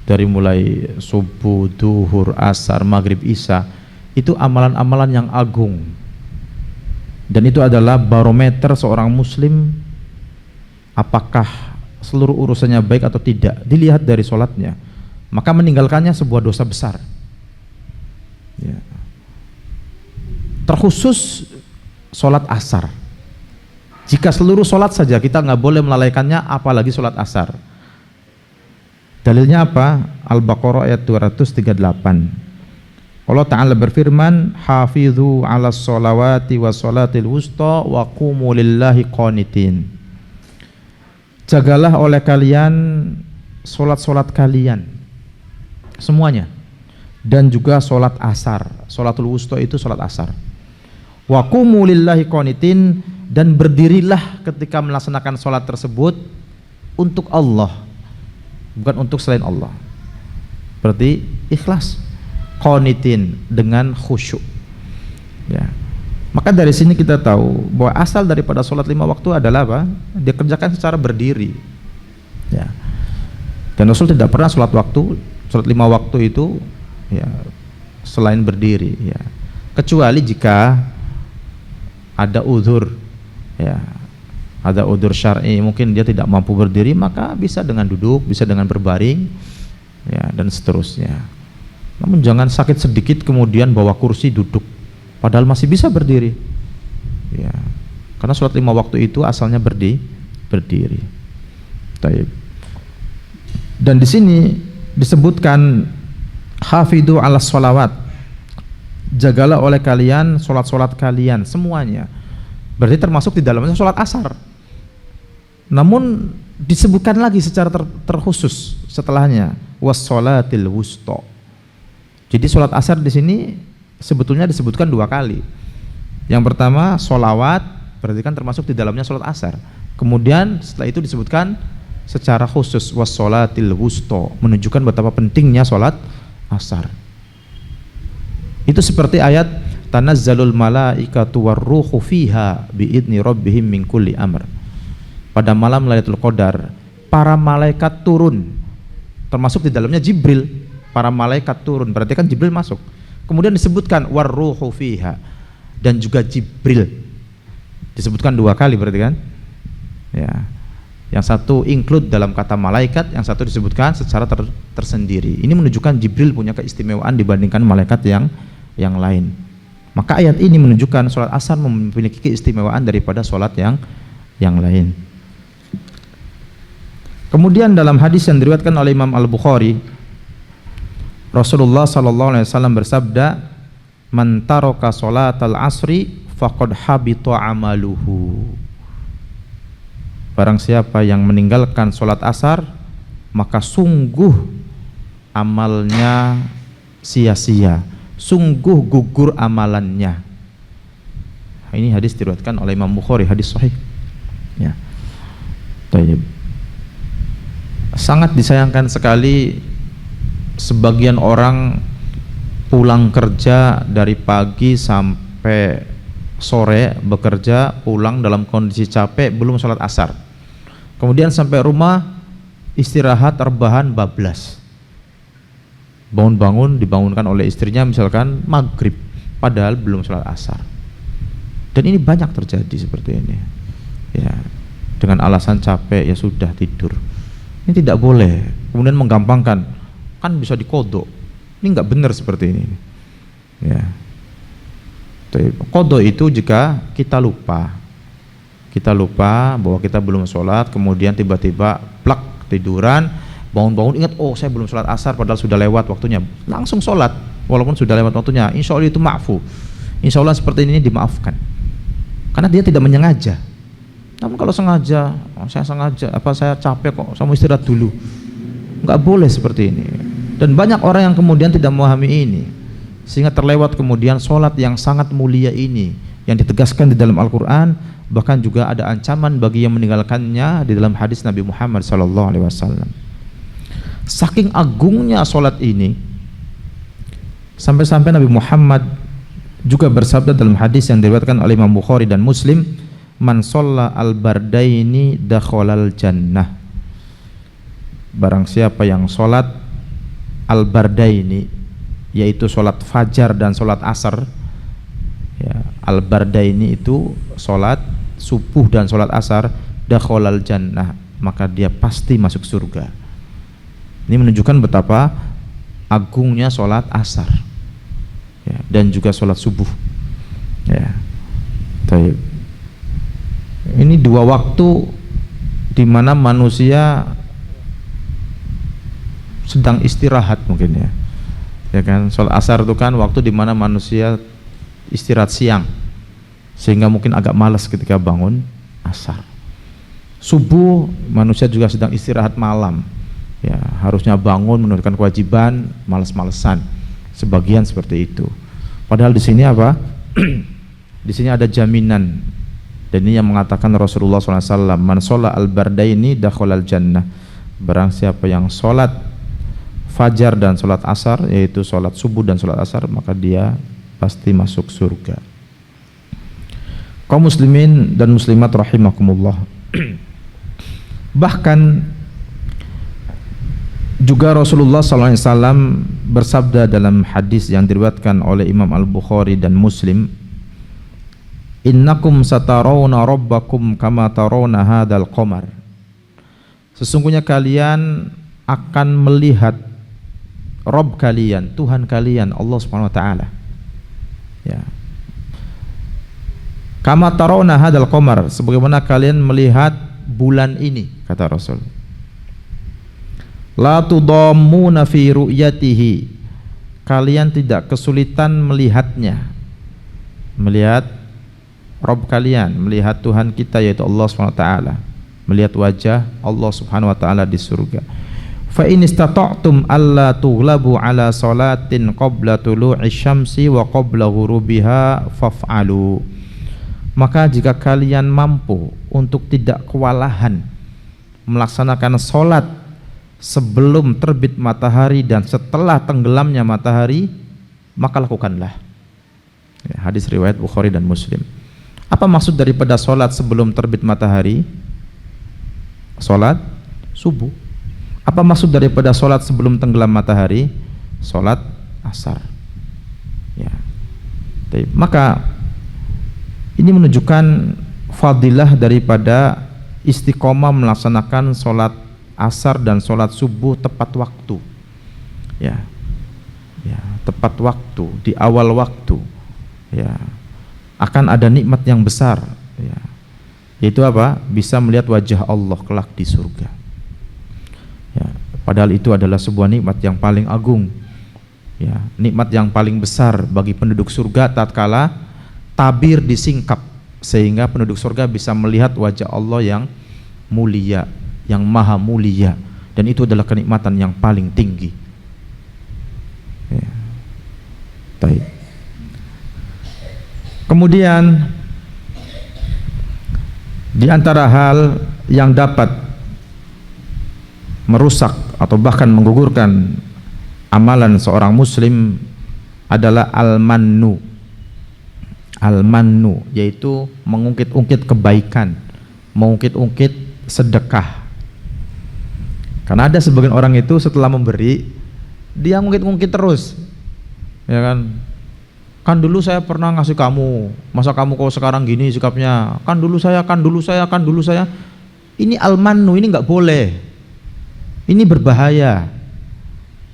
dari mulai subuh, duhur, asar, maghrib, isya, itu amalan-amalan yang agung, dan itu adalah barometer seorang muslim apakah seluruh urusannya baik atau tidak, dilihat dari sholatnya. Maka meninggalkannya sebuah dosa besar. Ya. Terkhusus sholat asar. Jika seluruh sholat saja kita nggak boleh melalaikannya, apalagi sholat asar. Dalilnya apa? Al-Baqarah ayat 238. Allah Ta'ala berfirman, "Hafidhu 'alas sholawati was sholatil wusta wa qumu lillahi qanitin." Jagalah oleh kalian sholat-sholat kalian semuanya, dan juga sholat asar. Sholatul wusta itu sholat asar. Wa qumu lillahi qanitin, dan berdirilah ketika melaksanakan sholat tersebut untuk Allah, bukan untuk selain Allah. Berarti ikhlas, qanitin, dengan khusyuk. Ya. Maka dari sini kita tahu bahwa asal daripada sholat 5 waktu adalah apa? Dikerjakan secara berdiri. Ya. Dan Rasul tidak pernah sholat 5 waktu itu ya selain berdiri. Ya. Kecuali jika ada uzur. Ya, ada udzur syar'i, mungkin dia tidak mampu berdiri, maka bisa dengan duduk, bisa dengan berbaring, ya, dan seterusnya. Namun jangan sakit sedikit kemudian bawa kursi duduk, padahal masih bisa berdiri. Ya, karena sholat 5 waktu itu asalnya berdiri. Taib. Dan di sini disebutkan hafidhu 'alas sholawat, jagalah oleh kalian sholat-sholat kalian semuanya. Berarti termasuk di dalamnya sholat asar. Namun disebutkan lagi secara terkhusus setelahnya wassalatil wusta. Jadi sholat asar di sini sebetulnya disebutkan 2 kali. Yang pertama sholawat, berarti kan termasuk di dalamnya sholat asar. Kemudian setelah itu disebutkan secara khusus wassalatil wusta, menunjukkan betapa pentingnya sholat asar. Itu seperti ayat tanazzalul malaikatu warruhu fiha biidni rabbihim min kulli amr. Pada malam Lailatul Qadar para malaikat turun, termasuk di dalamnya Jibril. Para malaikat turun, berarti kan Jibril masuk. Kemudian disebutkan warruhu fiha, dan juga Jibril disebutkan 2 kali berarti kan ya. Yang satu include dalam kata malaikat, yang satu disebutkan secara tersendiri. Ini menunjukkan Jibril punya keistimewaan dibandingkan malaikat yang lain. Maka ayat ini menunjukkan sholat asar memiliki keistimewaan daripada sholat yang lain. Kemudian dalam hadis yang diriwayatkan oleh Imam Al-Bukhari, Rasulullah sallallahu alaihi wasallam bersabda, "Man taraka sholatal asri faqad habita amaluhu." Barang siapa yang meninggalkan sholat asar, maka sungguh amalnya sia-sia, sungguh gugur amalannya. Ini hadis diriwayatkan oleh Imam Bukhari, hadis sahih. Ya. Baik. Sangat disayangkan sekali sebagian orang pulang kerja dari pagi sampai sore bekerja, pulang dalam kondisi capek, belum sholat asar. Kemudian sampai rumah istirahat rebahan bablas. Bangun-bangun dibangunkan oleh istrinya misalkan maghrib, padahal belum sholat asar. Dan ini banyak terjadi seperti ini. Ya, dengan alasan capek ya sudah tidur. Ini tidak boleh. Kemudian menggampangkan, kan bisa dikodok. Ini nggak benar seperti ini. Ya. Kodok itu jika kita lupa bahwa kita belum sholat, kemudian tiba-tiba plak tiduran, bangun-bangun ingat, oh saya belum sholat asar padahal sudah lewat waktunya, langsung sholat walaupun sudah lewat waktunya, insya Allah itu ma'fu. Insya Allah seperti ini dimaafkan karena dia tidak menyengaja. Namun kalau sengaja, saya capek kok, saya mau istirahat dulu, nggak boleh seperti ini. Dan banyak orang yang kemudian tidak memahami ini, sehingga terlewat kemudian sholat yang sangat mulia ini yang ditegaskan di dalam Al-Quran. Bahkan juga ada ancaman bagi yang meninggalkannya di dalam hadis Nabi Muhammad SAW. Saking agungnya sholat ini, sampai-sampai Nabi Muhammad juga bersabda dalam hadis yang diriwayatkan oleh Imam Bukhari dan Muslim, "Man sholla al-bardaini dakhalal jannah." Barang siapa yang sholat al-bardaini, yaitu sholat fajar dan sholat asar ya, al-bardaini itu sholat subuh dan sholat asar, dakhalal jannah, maka dia pasti masuk surga. Ini menunjukkan betapa agungnya sholat asar ya, dan juga sholat subuh ya. Baik. Ini 2 waktu di mana manusia sedang istirahat mungkin ya kan. Sholat asar itu kan waktu di mana manusia istirahat siang, sehingga mungkin agak malas ketika bangun asar. Subuh manusia juga sedang istirahat malam ya, harusnya bangun menunaikan kewajiban, malas-malesan, sebagian seperti itu. Padahal di sini apa? Di sini ada jaminan, dan ini yang mengatakan Rasulullah SAW, "Man sholla al-bardaini dakhalal jannah." Barang siapa yang sholat fajar dan sholat asar, yaitu sholat subuh dan sholat asar, maka dia pasti masuk surga. Kaum muslimin dan muslimat rahimakumullah. Bahkan juga Rasulullah SAW bersabda dalam hadis yang diriwayatkan oleh Imam Al-Bukhari dan Muslim, "Innakum satarawna rabbakum kama tarawna hadzal qamar." Sesungguhnya kalian akan melihat Rabb kalian, Tuhan kalian, Allah Subhanahu wa taala. Ya. Kama tarawna hadzal qamar, sebagaimana kalian melihat bulan ini, kata Rasul. La tudammuna fi ru'yatihi, kalian tidak kesulitan melihatnya. Melihat Rabb kalian, melihat Tuhan kita yaitu Allah Subhanahu wa taala. melihat wajah Allah Subhanahu wa taala di surga. Fa in istata'tum alla tughlabu ala salatin qabla tulu'i syamsi wa qabla ghurubiha faf'alu. Maka jika kalian mampu untuk tidak kewalahan melaksanakan salat sebelum terbit matahari dan setelah tenggelamnya matahari, maka lakukanlah. Ya, hadis riwayat Bukhari dan Muslim. Apa maksud daripada salat sebelum terbit matahari? Salat subuh. Apa maksud daripada salat sebelum tenggelam matahari? Salat asar. Ya. Maka ini menunjukkan fadilah daripada istiqomah melaksanakan salat asar dan salat subuh tepat waktu. Ya. Ya, tepat waktu, di awal waktu. Ya. Akan ada nikmat yang besar, ya. Yaitu apa? Bisa melihat wajah Allah kelak di surga. Ya, padahal itu adalah sebuah nikmat yang paling agung, ya, nikmat yang paling besar bagi penduduk surga tatkala tabir disingkap sehingga penduduk surga bisa melihat wajah Allah yang mulia, yang maha mulia, dan itu adalah kenikmatan yang paling tinggi. Ya. Baik. Kemudian di antara hal yang dapat merusak atau bahkan menggugurkan amalan seorang muslim adalah al-mannu. Al-mannu yaitu mengungkit-ungkit kebaikan, mengungkit-ungkit sedekah. Karena ada sebagian orang itu setelah memberi dia ngungkit-ngungkit terus, ya kan? Kan dulu saya pernah ngasih kamu, masa kamu kok sekarang gini sikapnya? Kan dulu saya, kan dulu saya, kan dulu saya. Ini al-mannu, ini nggak boleh. Ini berbahaya.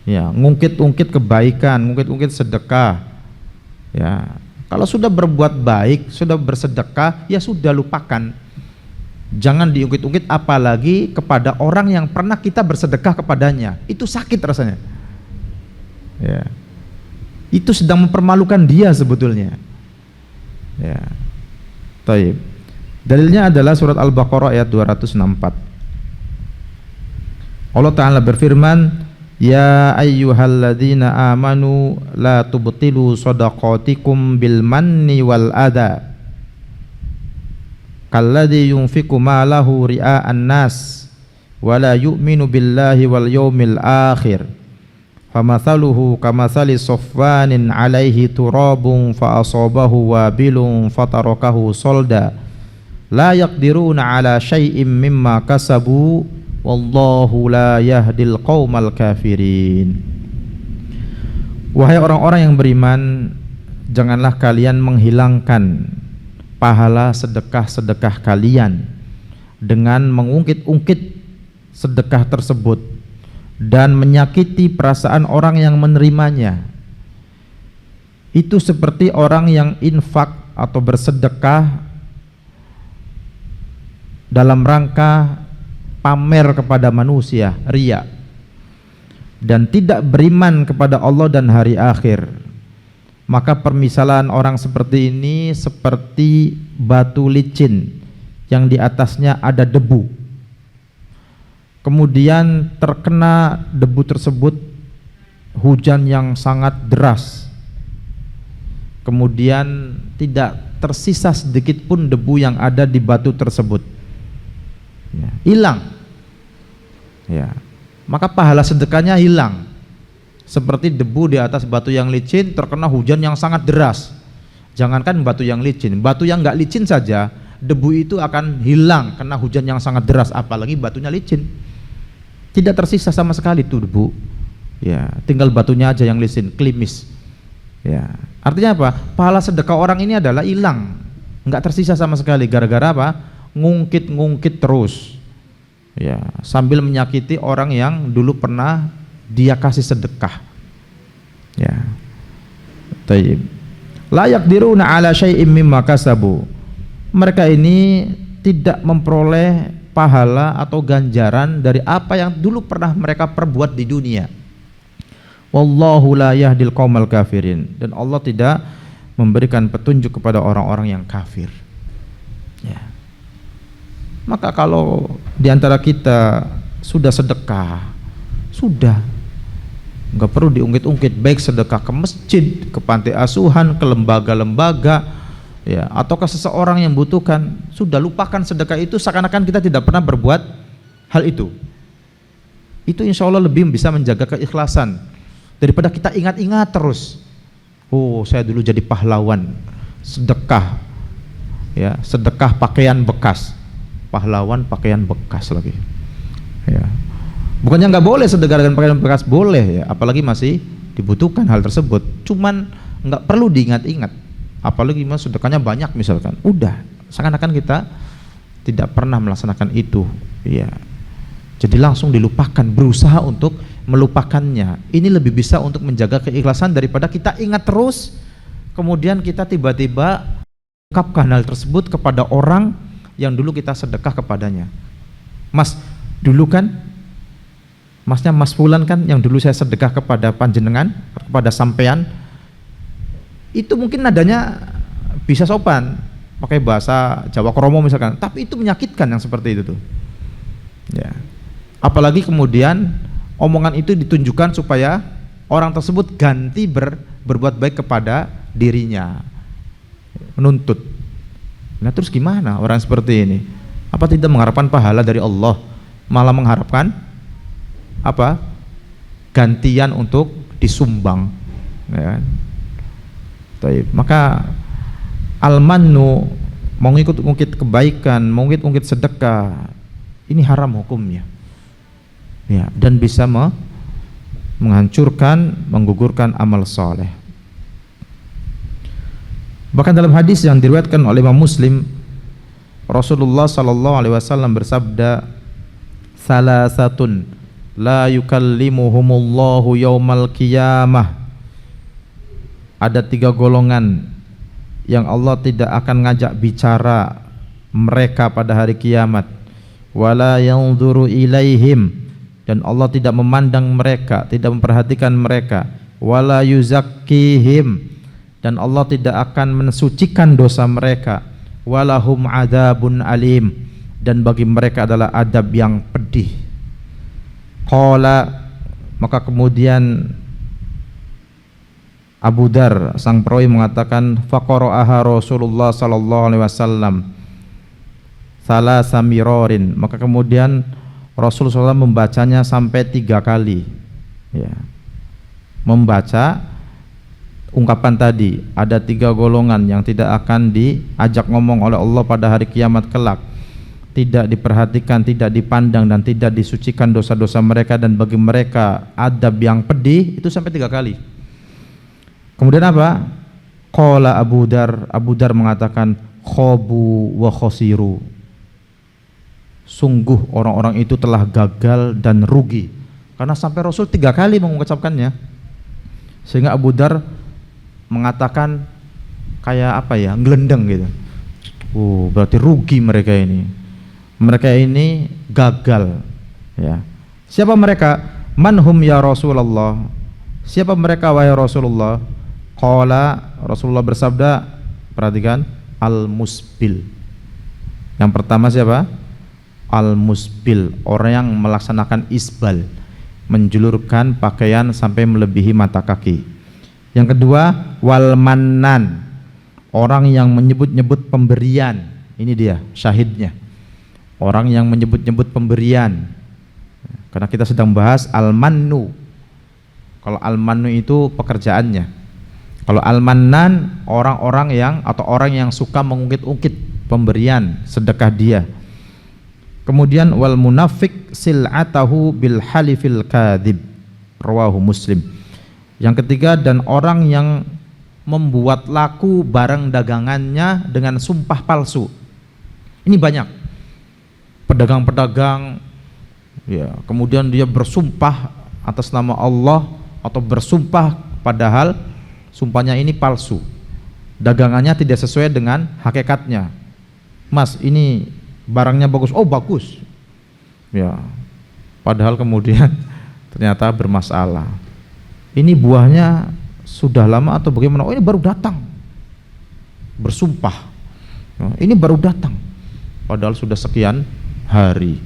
Ya, ngungkit-ungkit kebaikan, ngungkit-ungkit sedekah. Ya, kalau sudah berbuat baik, sudah bersedekah, ya sudah lupakan. Jangan diungkit-ungkit, apalagi kepada orang yang pernah kita bersedekah kepadanya. Itu sakit rasanya. Ya. Itu sedang mempermalukan dia sebetulnya. Ya. Taib. Dalilnya adalah surat Al-Baqarah ayat 264. Allah Ta'ala berfirman, ya ayyuhalladzina amanu la tubtilu shadaqatikum bil manni wal adha kalladzi yunfiqu malahu ria'an nas wa la yu'minu billahi wal yawmil akhir famathaluhu kamathali safwanin alaihi turabun fa asabahu wabilun fatarakahu solda la yaqdiruna ala syai'im mimma kasabu wallahu la yahdil qaumal kafirin. Wahai orang-orang yang beriman, janganlah kalian menghilangkan pahala sedekah-sedekah kalian dengan mengungkit-ungkit sedekah tersebut dan menyakiti perasaan orang yang menerimanya. Itu seperti orang yang infak atau bersedekah dalam rangka pamer kepada manusia, riya, dan tidak beriman kepada Allah dan hari akhir. Maka permisalan orang seperti ini seperti batu licin yang di atasnya ada debu. Kemudian terkena debu tersebut hujan yang sangat deras. Kemudian tidak tersisa sedikit pun debu yang ada di batu tersebut. Ya, hilang. Ya, maka pahala sedekahnya hilang. Seperti debu di atas batu yang licin terkena hujan yang sangat deras. Jangankan batu yang licin, batu yang enggak licin saja debu itu akan hilang kena hujan yang sangat deras, apalagi batunya licin. Tidak tersisa sama sekali tuh debu. Ya, tinggal batunya aja yang licin, klimis. Ya, artinya apa? Pahala sedekah orang ini adalah hilang, enggak tersisa sama sekali. Gara-gara apa? Ngungkit-ngungkit terus. Ya, sambil menyakiti orang yang dulu pernah dia kasih sedekah. Ya. Tayyib. La yaqdiruna ala syai'im mimma kasabu. Mereka ini tidak memperoleh pahala atau ganjaran dari apa yang dulu pernah mereka perbuat di dunia. Wallahu la yahdil qaumal kafirin. Dan Allah tidak memberikan petunjuk kepada orang-orang yang kafir. Ya. Maka kalau di antara kita sudah sedekah, sudah nggak perlu diungkit-ungkit, baik sedekah ke masjid, ke panti asuhan, ke lembaga-lembaga, ya, atau ke seseorang yang butuhkan, sudah lupakan sedekah itu seakan-akan kita tidak pernah berbuat hal itu. Itu insya Allah lebih bisa menjaga keikhlasan daripada kita ingat-ingat terus. Oh, saya dulu jadi pahlawan sedekah, ya, sedekah pakaian bekas, pahlawan pakaian bekas lagi, ya. Bukannya nggak boleh sedekah dengan pakaian bekas, boleh, ya, apalagi masih dibutuhkan hal tersebut, cuman nggak perlu diingat-ingat, apalagi mas sedekahnya banyak misalkan, udah seakan-akan kita tidak pernah melaksanakan itu, ya. Jadi langsung dilupakan, berusaha untuk melupakannya. Ini lebih bisa untuk menjaga keikhlasan daripada kita ingat terus, kemudian kita tiba-tiba ungkapkan hal tersebut kepada orang yang dulu kita sedekah kepadanya. Mas, dulu kan, masnya Mas Fulan kan yang dulu saya sedekah kepada panjenengan, kepada sampean, itu mungkin nadanya bisa sopan, pakai bahasa Jawa Kromo misalkan, tapi itu menyakitkan yang seperti itu tuh, ya. Apalagi kemudian omongan itu ditunjukkan supaya orang tersebut ganti berbuat baik kepada dirinya, menuntut. Nah terus gimana orang seperti ini? Apa tidak mengharapkan pahala dari Allah, malah mengharapkan apa? Gantian untuk disumbang, ya kan? Maka al-mannu, mau ngikut-ngikut kebaikan, mau ngikut-ngikut sedekah, ini haram hukumnya, ya, dan bisa menghancurkan, menggugurkan amal soleh. Bahkan dalam hadis yang diriwayatkan oleh Imam Muslim, Rasulullah sallallahu alaihi wasallam bersabda, salasatun la yukallimuhumullahu yaumal qiyamah. Ada 3 golongan yang Allah tidak akan ngajak bicara mereka pada hari kiamat. Wala yanzuru ilaihim, dan Allah tidak memandang mereka, tidak memperhatikan mereka. Wala yuzakkihim, dan Allah tidak akan mensucikan dosa mereka. Walahum adzabun alim, dan bagi mereka adalah adab yang pedih. Qala, maka kemudian Abu Dar sang perawi mengatakan, faqara'aha Rasulullah sallallahu alaihi wasallam salasa mirarin, maka kemudian Rasulullah SAW membacanya sampai 3 kali, ya. Membaca ungkapan tadi, ada 3 golongan yang tidak akan diajak ngomong oleh Allah pada hari kiamat kelak, tidak diperhatikan, tidak dipandang, dan tidak disucikan dosa-dosa mereka, dan bagi mereka adab yang pedih. Itu sampai 3 kali. Kemudian apa? Qala Abu Dar mengatakan, khobu wa khosiru, sungguh orang-orang itu telah gagal dan rugi, karena sampai Rasul 3 kali mengucapkannya, sehingga Abu Dar mengatakan kayak apa ya, ngelendeng gitu. Oh, berarti rugi mereka ini. Mereka ini gagal, ya. Siapa mereka? Manhum ya Rasulullah. Siapa mereka wahai Rasulullah? Qala, Rasulullah bersabda, perhatikan, al-musbil. Yang pertama siapa? Al-musbil, orang yang melaksanakan isbal, menjulurkan pakaian sampai melebihi mata kaki. Yang kedua, wal mannan, orang yang menyebut-nyebut pemberian. Ini dia syahidnya, orang yang menyebut-nyebut pemberian. Karena kita sedang bahas al-mannu. Kalau al-mannu itu pekerjaannya. Kalau al-mannan, orang-orang yang atau orang yang suka mengungkit-ungkit pemberian sedekah dia. Kemudian wal munafik sil'atahu bil halifil kadhib, rawahu Muslim. Yang ketiga, dan orang yang membuat laku barang dagangannya dengan sumpah palsu. Ini banyak pedagang-pedagang, ya, kemudian dia bersumpah atas nama Allah atau bersumpah padahal sumpahnya ini palsu, dagangannya tidak sesuai dengan hakikatnya. Mas, ini barangnya bagus, oh bagus, ya, padahal kemudian ternyata bermasalah. Ini buahnya sudah lama atau bagaimana? Oh, ini baru datang, bersumpah, ini baru datang, padahal sudah sekian hari,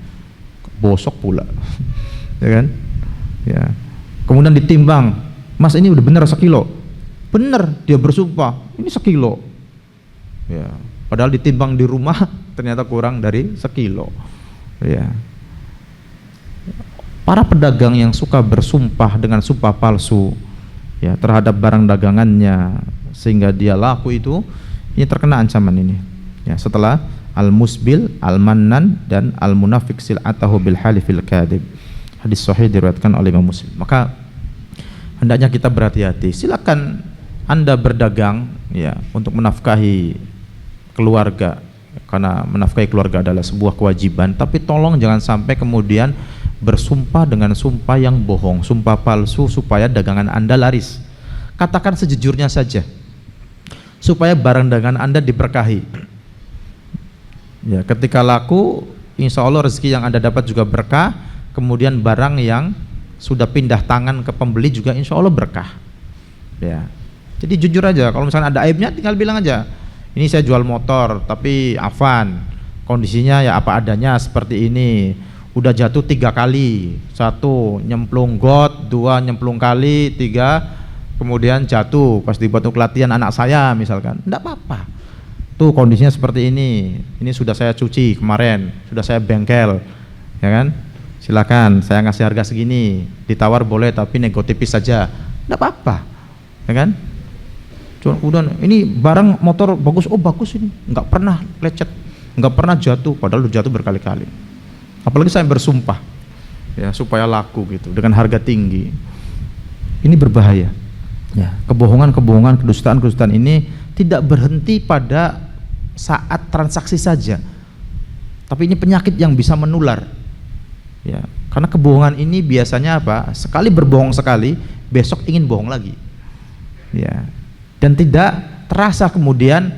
bosok pula. Ya kan? Ya. Kemudian ditimbang, Mas ini udah benar sekilo. Benar, dia bersumpah ini sekilo. Ya, padahal ditimbang di rumah ternyata kurang dari sekilo. Ya. Para pedagang yang suka bersumpah dengan sumpah palsu ya terhadap barang dagangannya sehingga dia laku itu, ini terkena ancaman ini. Ya, setelah al-musbil, al-mannan dan al-munafiq sil'atahu bil halifil kadhib. Hadis sahih diriwayatkan oleh Imam Muslim. Maka hendaknya kita berhati-hati. Silakan Anda berdagang ya untuk menafkahi keluarga, karena menafkahi keluarga adalah sebuah kewajiban, tapi tolong jangan sampai kemudian bersumpah dengan sumpah yang bohong, sumpah palsu supaya dagangan Anda laris. Katakan sejujurnya saja supaya barang dagangan Anda diberkahi. Ya, ketika laku, insya Allah rezeki yang Anda dapat juga berkah. Kemudian barang yang sudah pindah tangan ke pembeli juga insya Allah berkah. Ya, jadi jujur aja. Kalau misalnya ada aibnya, tinggal bilang aja. Ini saya jual motor, tapi Avan, kondisinya ya apa adanya seperti ini. Udah jatuh 3 kali, 1 nyemplung got, 2 nyemplung kali, 3 kemudian jatuh pas dibuat untuk latihan anak saya misalkan. Enggak apa-apa. Tuh kondisinya seperti ini sudah saya cuci kemarin, sudah saya bengkel, ya kan? Silakan, saya ngasih harga segini, ditawar boleh tapi nego tipis saja, enggak apa-apa, ya kan? Cuma kemudian ini barang motor bagus, oh bagus ini, enggak pernah lecet, enggak pernah jatuh, padahal udah jatuh berkali-kali. Apalagi saya bersumpah ya supaya laku gitu dengan harga tinggi. Ini berbahaya. Ya, kebohongan-kebohongan, kedustaan-kedustaan ini tidak berhenti pada saat transaksi saja. Tapi ini penyakit yang bisa menular. Ya, karena kebohongan ini biasanya apa? Sekali berbohong sekali, besok ingin bohong lagi. Ya. Dan tidak terasa kemudian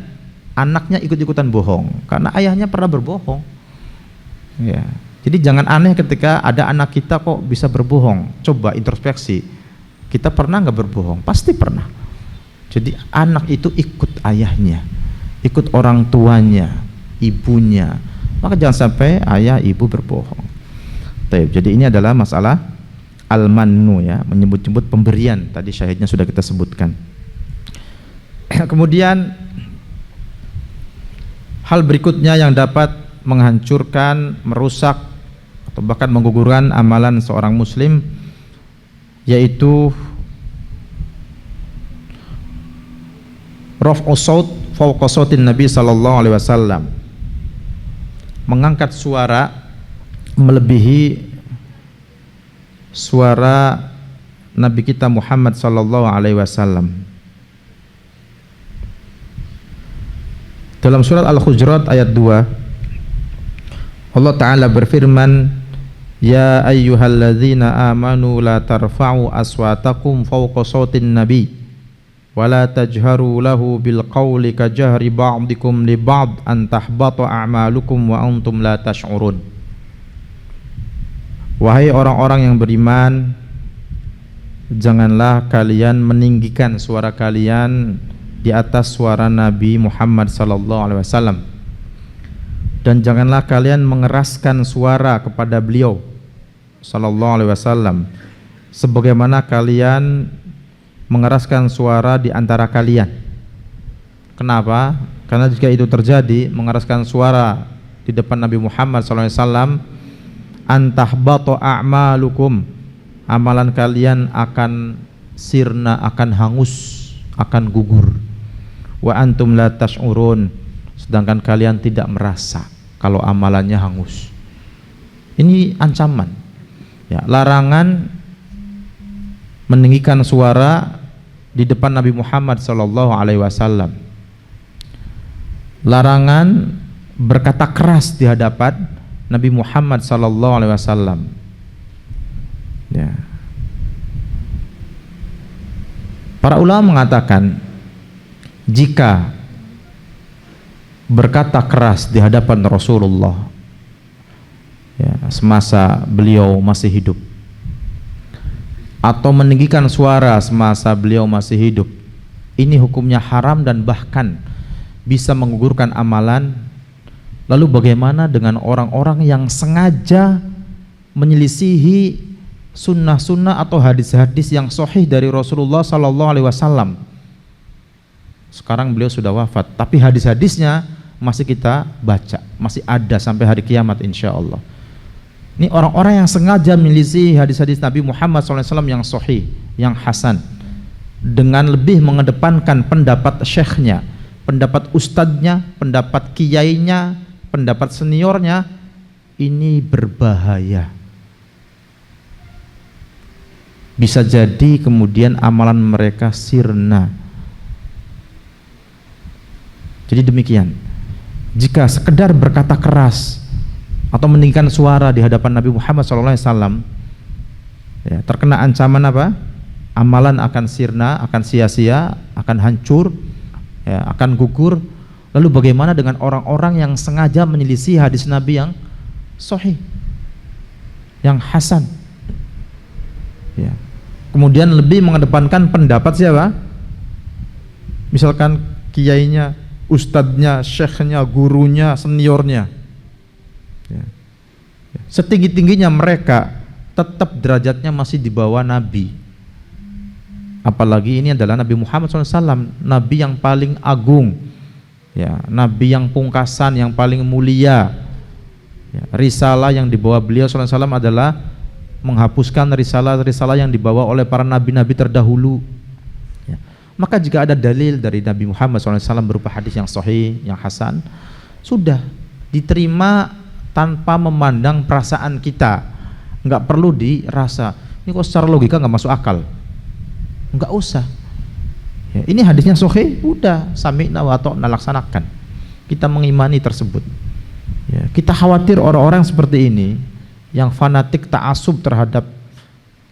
anaknya ikut-ikutan bohong karena ayahnya pernah berbohong. Ya. Jadi jangan aneh ketika ada anak kita kok bisa berbohong. Coba introspeksi, kita pernah nggak berbohong? Pasti pernah. Jadi anak itu ikut ayahnya, ikut orang tuanya, ibunya. Maka jangan sampai ayah ibu berbohong. Jadi ini adalah masalah al-mannu ya, menyebut-nyebut pemberian. Tadi syahidnya sudah kita sebutkan. Kemudian hal berikutnya yang dapat menghancurkan, merusak atau bahkan menggugurkan amalan seorang muslim yaitu raf'us saut fawqa sautin Nabi sallallahu alaihi wasallam, mengangkat suara melebihi suara Nabi kita Muhammad sallallahu alaihi wasallam. Dalam surat Al-Hujurat ayat 2 Allah Ta'ala berfirman, Ya ayyuhalladzina amanu la tarfa'u aswatakum fawqa sautin nabi wa la tajharu lahu bil qawli ka jahri ba'dikum li ba'd an tahbata a'malukum wa antum la tash'urun. Wahai orang-orang yang beriman, janganlah kalian meninggikan suara kalian di atas suara Nabi Muhammad sallallahu alaihi wasallam, dan janganlah kalian mengeraskan suara kepada beliau sallallahu alaihi wasallam sebagaimana kalian mengeraskan suara di antara kalian. Kenapa? Karena jika itu terjadi, mengeraskan suara di depan Nabi Muhammad sallallahu alaihi wasallam, antahbata a'malukum, amalan kalian akan sirna, akan hangus, akan gugur. Wa antum la tash'urun, sedangkan kalian tidak merasa kalau amalannya hangus. Ini ancaman ya, larangan meninggikan suara di depan Nabi Muhammad sallallahu alaihi wasallam, larangan berkata keras di hadapan Nabi Muhammad sallallahu alaihi wasallam ya. Para ulama mengatakan jika berkata keras di hadapan Rasulullah ya, semasa beliau masih hidup, atau meninggikan suara semasa beliau masih hidup, ini hukumnya haram dan bahkan bisa menggugurkan amalan Lalu bagaimana dengan orang-orang yang sengaja menyelisihi sunnah-sunnah atau hadis-hadis yang sahih dari Rasulullah Sallallahu Alaihi Wasallam? Sekarang beliau sudah wafat, tapi hadis-hadisnya masih kita baca, masih ada sampai hari kiamat insya Allah. Ini orang-orang yang sengaja menyelisihi hadis-hadis Nabi Muhammad SAW yang sahih, yang hasan, dengan lebih mengedepankan pendapat syekhnya, pendapat ustadznya, pendapat kiainya, pendapat seniornya. Ini berbahaya. Bisa jadi kemudian amalan mereka sirna. Jadi demikian, jika sekedar berkata keras atau meninggikan suara di hadapan Nabi Muhammad SAW, ya, terkena ancaman apa? Amalan akan sirna, akan sia-sia, akan hancur, ya, akan gugur. Lalu bagaimana dengan orang-orang yang sengaja menyelisih hadis Nabi yang sahih, yang hasan, ya, kemudian lebih mengedepankan pendapat siapa? Misalkan kiainya, ustadznya, syekhnya, gurunya, seniornya, ya. Setinggi-tingginya mereka, tetap derajatnya masih di bawah Nabi. Apalagi ini adalah Nabi Muhammad SAW, Nabi yang paling agung, ya, Nabi yang pungkasan, yang paling mulia, ya. Risalah yang dibawa beliau SAW adalah menghapuskan risalah-risalah yang dibawa oleh para nabi-nabi terdahulu, ya. Maka jika ada dalil dari Nabi Muhammad SAW berupa hadis yang sahih, yang hasan, sudah diterima tanpa memandang perasaan kita, nggak perlu dirasa ini kok secara logika nggak masuk akal, nggak usah, ya, ini hadisnya sahih, udah sami'na wa ata'na, laksanakan, kita mengimani tersebut, ya. Kita khawatir orang-orang seperti ini yang fanatik ta'assub terhadap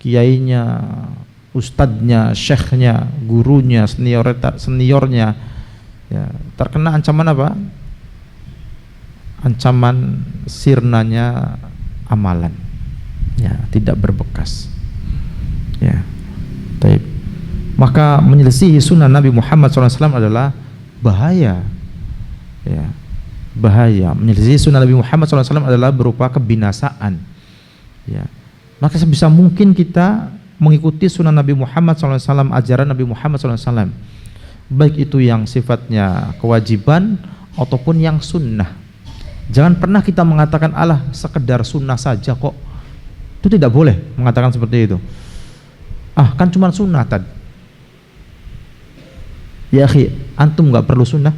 kiainya, ustadznya, syekhnya, gurunya, seniornya, ya, terkena ancaman apa? Ancaman sirnanya amalan, ya, tidak berbekas, ya. Taib. Maka menyelisihi sunnah Nabi Muhammad SAW adalah bahaya, ya, bahaya. Menyelisihi sunnah Nabi Muhammad SAW adalah berupa kebinasaan, ya. Maka sebisa mungkin kita mengikuti sunnah Nabi Muhammad SAW, ajaran Nabi Muhammad SAW, baik itu yang sifatnya kewajiban ataupun yang sunnah. Jangan pernah kita mengatakan alah sekedar sunnah saja kok, itu tidak boleh mengatakan seperti itu. Ah, kan cuma sunnah tadi. Ya akhi, antum nggak perlu sunnah.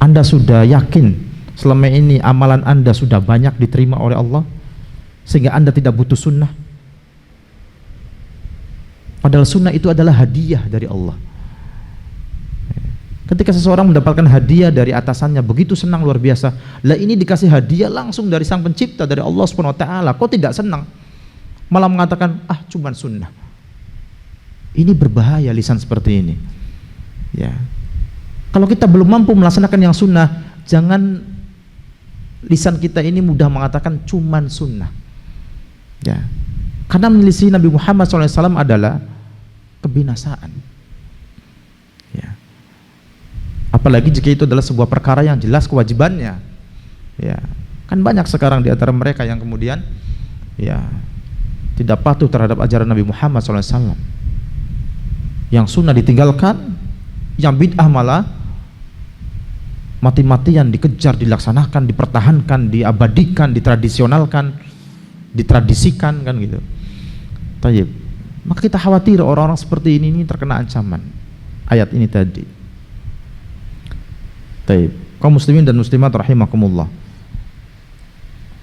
Anda sudah yakin selama ini amalan Anda sudah banyak diterima oleh Allah sehingga Anda tidak butuh sunnah? Padahal sunnah itu adalah hadiah dari Allah. Ketika seseorang mendapatkan hadiah dari atasannya, begitu senang luar biasa. Lah ini dikasih hadiah langsung dari Sang Pencipta, dari Allah Subhanahu wa taala. Kok tidak senang? Malah mengatakan, ah cuman sunnah. Ini berbahaya lisan seperti ini. Ya. Kalau kita belum mampu melaksanakan yang sunnah, jangan lisan kita ini mudah mengatakan cuman sunnah. Ya. Karena menyelisih Nabi Muhammad SAW adalah kebinasaan. Ya. Apalagi jika itu adalah sebuah perkara yang jelas kewajibannya, ya. Kan banyak sekarang di antara mereka yang kemudian, ya, tidak patuh terhadap ajaran Nabi Muhammad SAW. Yang sunnah ditinggalkan, yang bid'ah malah mati-matian dikejar, dilaksanakan, dipertahankan, diabadikan, ditradisionalkan, ditradisikan, kan gitu. Tayyib. Maka kita khawatir orang-orang seperti ini terkena ancaman ayat ini tadi. Tayyib. Kaum muslimin dan muslimat rahimakumullah.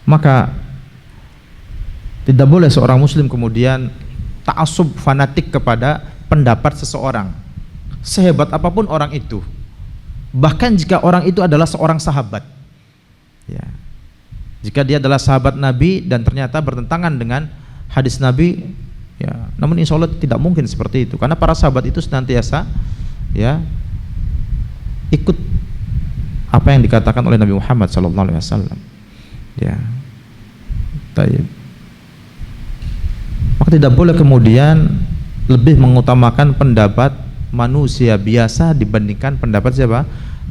Maka tidak boleh seorang muslim kemudian ta'assub, fanatik kepada pendapat seseorang, sehebat apapun orang itu. Bahkan jika orang itu adalah seorang sahabat, ya. Jika dia adalah sahabat Nabi dan ternyata bertentangan dengan hadis Nabi, ya, namun insya Allah tidak mungkin seperti itu, karena para sahabat itu senantiasa, ya, ikut apa yang dikatakan oleh Nabi Muhammad SAW, ya. Tayyib. Maka tidak boleh kemudian lebih mengutamakan pendapat manusia biasa dibandingkan pendapat siapa?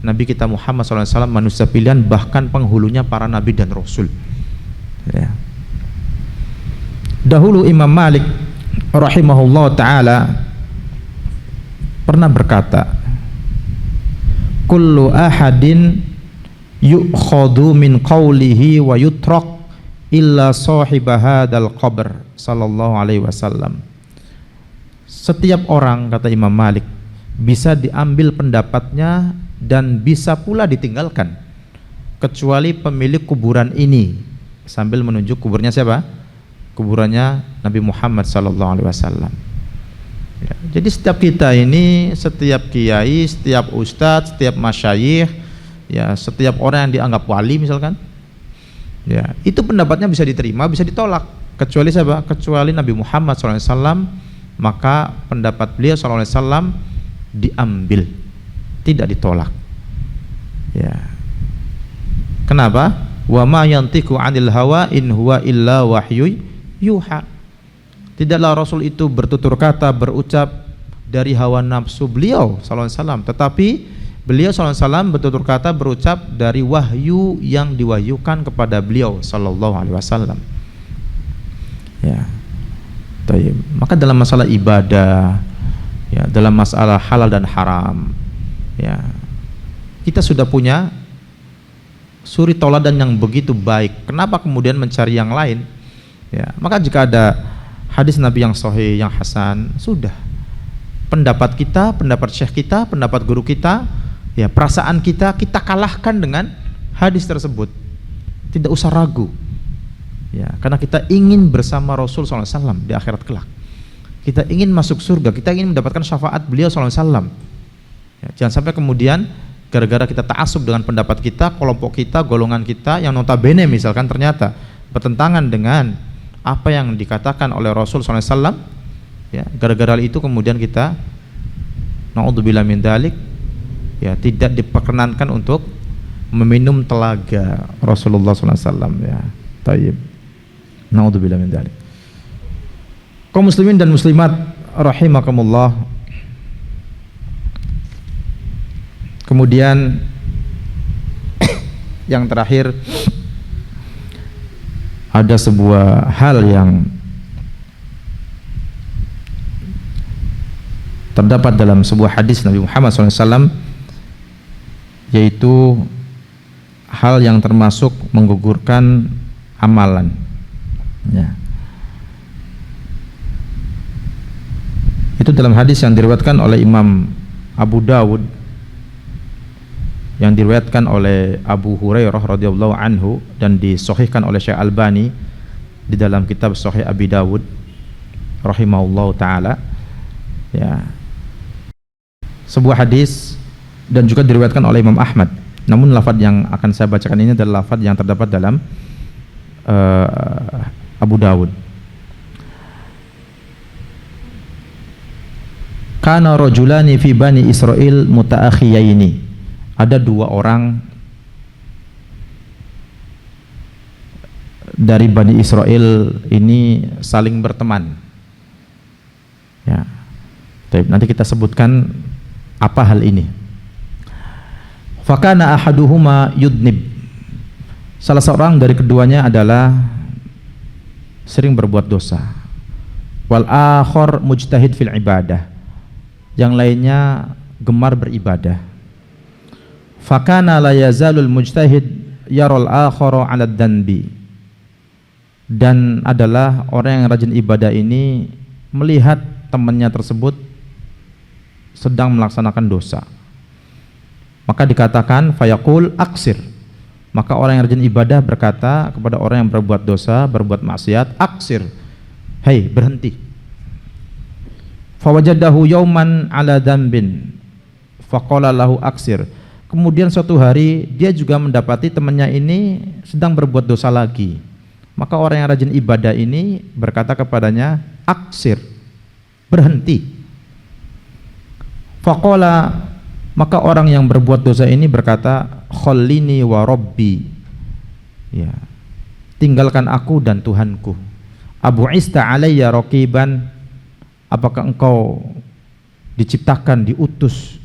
Nabi kita Muhammad SAW manusia pilihan, bahkan penghulunya para nabi dan rasul. Ya. Dahulu Imam Malik rahimahullah ta'ala pernah berkata, kullu ahadin yu'khadhu min qawlihi wa yutrak illa sahiba hadal qabr sallallahu alaihi wasallam. Setiap orang, kata Imam Malik, bisa diambil pendapatnya dan bisa pula ditinggalkan kecuali pemilik kuburan ini, sambil menunjuk kuburnya siapa? Kuburannya Nabi Muhammad sallallahu alaihi wasallam. Ya, jadi setiap kita ini, setiap kiai, setiap ustadz, setiap masyayikh, ya setiap orang yang dianggap wali misalkan, ya itu pendapatnya bisa diterima, bisa ditolak, kecuali siapa? Kecuali Nabi Muhammad SAW, maka pendapat beliau SAW diambil, tidak ditolak. Ya. Kenapa? Wa ma yantiqu 'anil hawa in huwa illa wahyu yuha. Tidaklah Rasul itu bertutur kata, berucap dari hawa nafsu beliau SAW, tetapi beliau SAW bertutur kata, berucap dari wahyu yang diwahyukan kepada beliau SAW. Ya. Maka dalam masalah ibadah, ya, dalam masalah halal dan haram, ya, kita sudah punya suri tauladan yang begitu baik. Kenapa kemudian mencari yang lain? Ya, maka jika ada hadis Nabi yang sahih, yang hasan, sudah pendapat kita, pendapat syekh kita, pendapat guru kita, ya perasaan kita kalahkan dengan hadis tersebut. Tidak usah ragu, ya, karena kita ingin bersama Rasul SAW di akhirat kelak. Kita ingin masuk surga, kita ingin mendapatkan syafaat beliau SAW. Ya, jangan sampai kemudian gara-gara kita ta'assub dengan pendapat kita, kelompok kita, golongan kita yang notabene misalkan ternyata bertentangan dengan apa yang dikatakan oleh Rasul SAW, ya, gara-gara itu kemudian kita na'udzubillah min dzalik, ya, tidak diperkenankan untuk meminum telaga Rasulullah SAW, ya. Tayyib. Na'udzubillah min dzalik. Kaum muslimin dan muslimat rahimakumullah. Kemudian yang terakhir, ada sebuah hal yang terdapat dalam sebuah hadis Nabi Muhammad SAW, yaitu hal yang termasuk menggugurkan amalan. Ya. Itu dalam hadis yang diriwayatkan oleh Imam Abu Dawud, yang diriwayatkan oleh Abu Hurairah radhiyallahu anhu dan disahihkan oleh Syekh Albani di dalam kitab Sahih Abi Dawud rahimahullahu taala. Ya. Sebuah hadis dan juga diriwayatkan oleh Imam Ahmad. Namun lafaz yang akan saya bacakan ini adalah lafaz yang terdapat dalam Abu Dawud. Kana rajulani fi bani Israil mutaakhiyaini. Ada dua orang dari Bani Israel ini saling berteman. Ya. Nanti kita sebutkan apa hal ini. Fakana ahaduhuma yudnib. Salah seorang dari keduanya adalah sering berbuat dosa. Wal akhar mujtahid fil ibadah. Yang lainnya gemar beribadah. Fakana la yazalul mujtahid yarul akhara 'ala dhanbi. Dan adalah orang yang rajin ibadah ini melihat temannya tersebut sedang melaksanakan dosa. Maka dikatakan fayaqul aksir. Maka orang yang rajin ibadah berkata kepada orang yang berbuat dosa, berbuat maksiat, aksir. Hei, berhenti. Fawajadahu yauman 'ala dhanbin. Faqala lahu aksir. Kemudian suatu hari dia juga mendapati temannya ini sedang berbuat dosa lagi. Maka orang yang rajin ibadah ini berkata kepadanya, aksir, berhenti. Faqala, maka orang yang berbuat dosa ini berkata, khallini wa rabbi, ya, tinggalkan aku dan Tuhanku. Abu ista alayya raqiban, apakah engkau diciptakan, diutus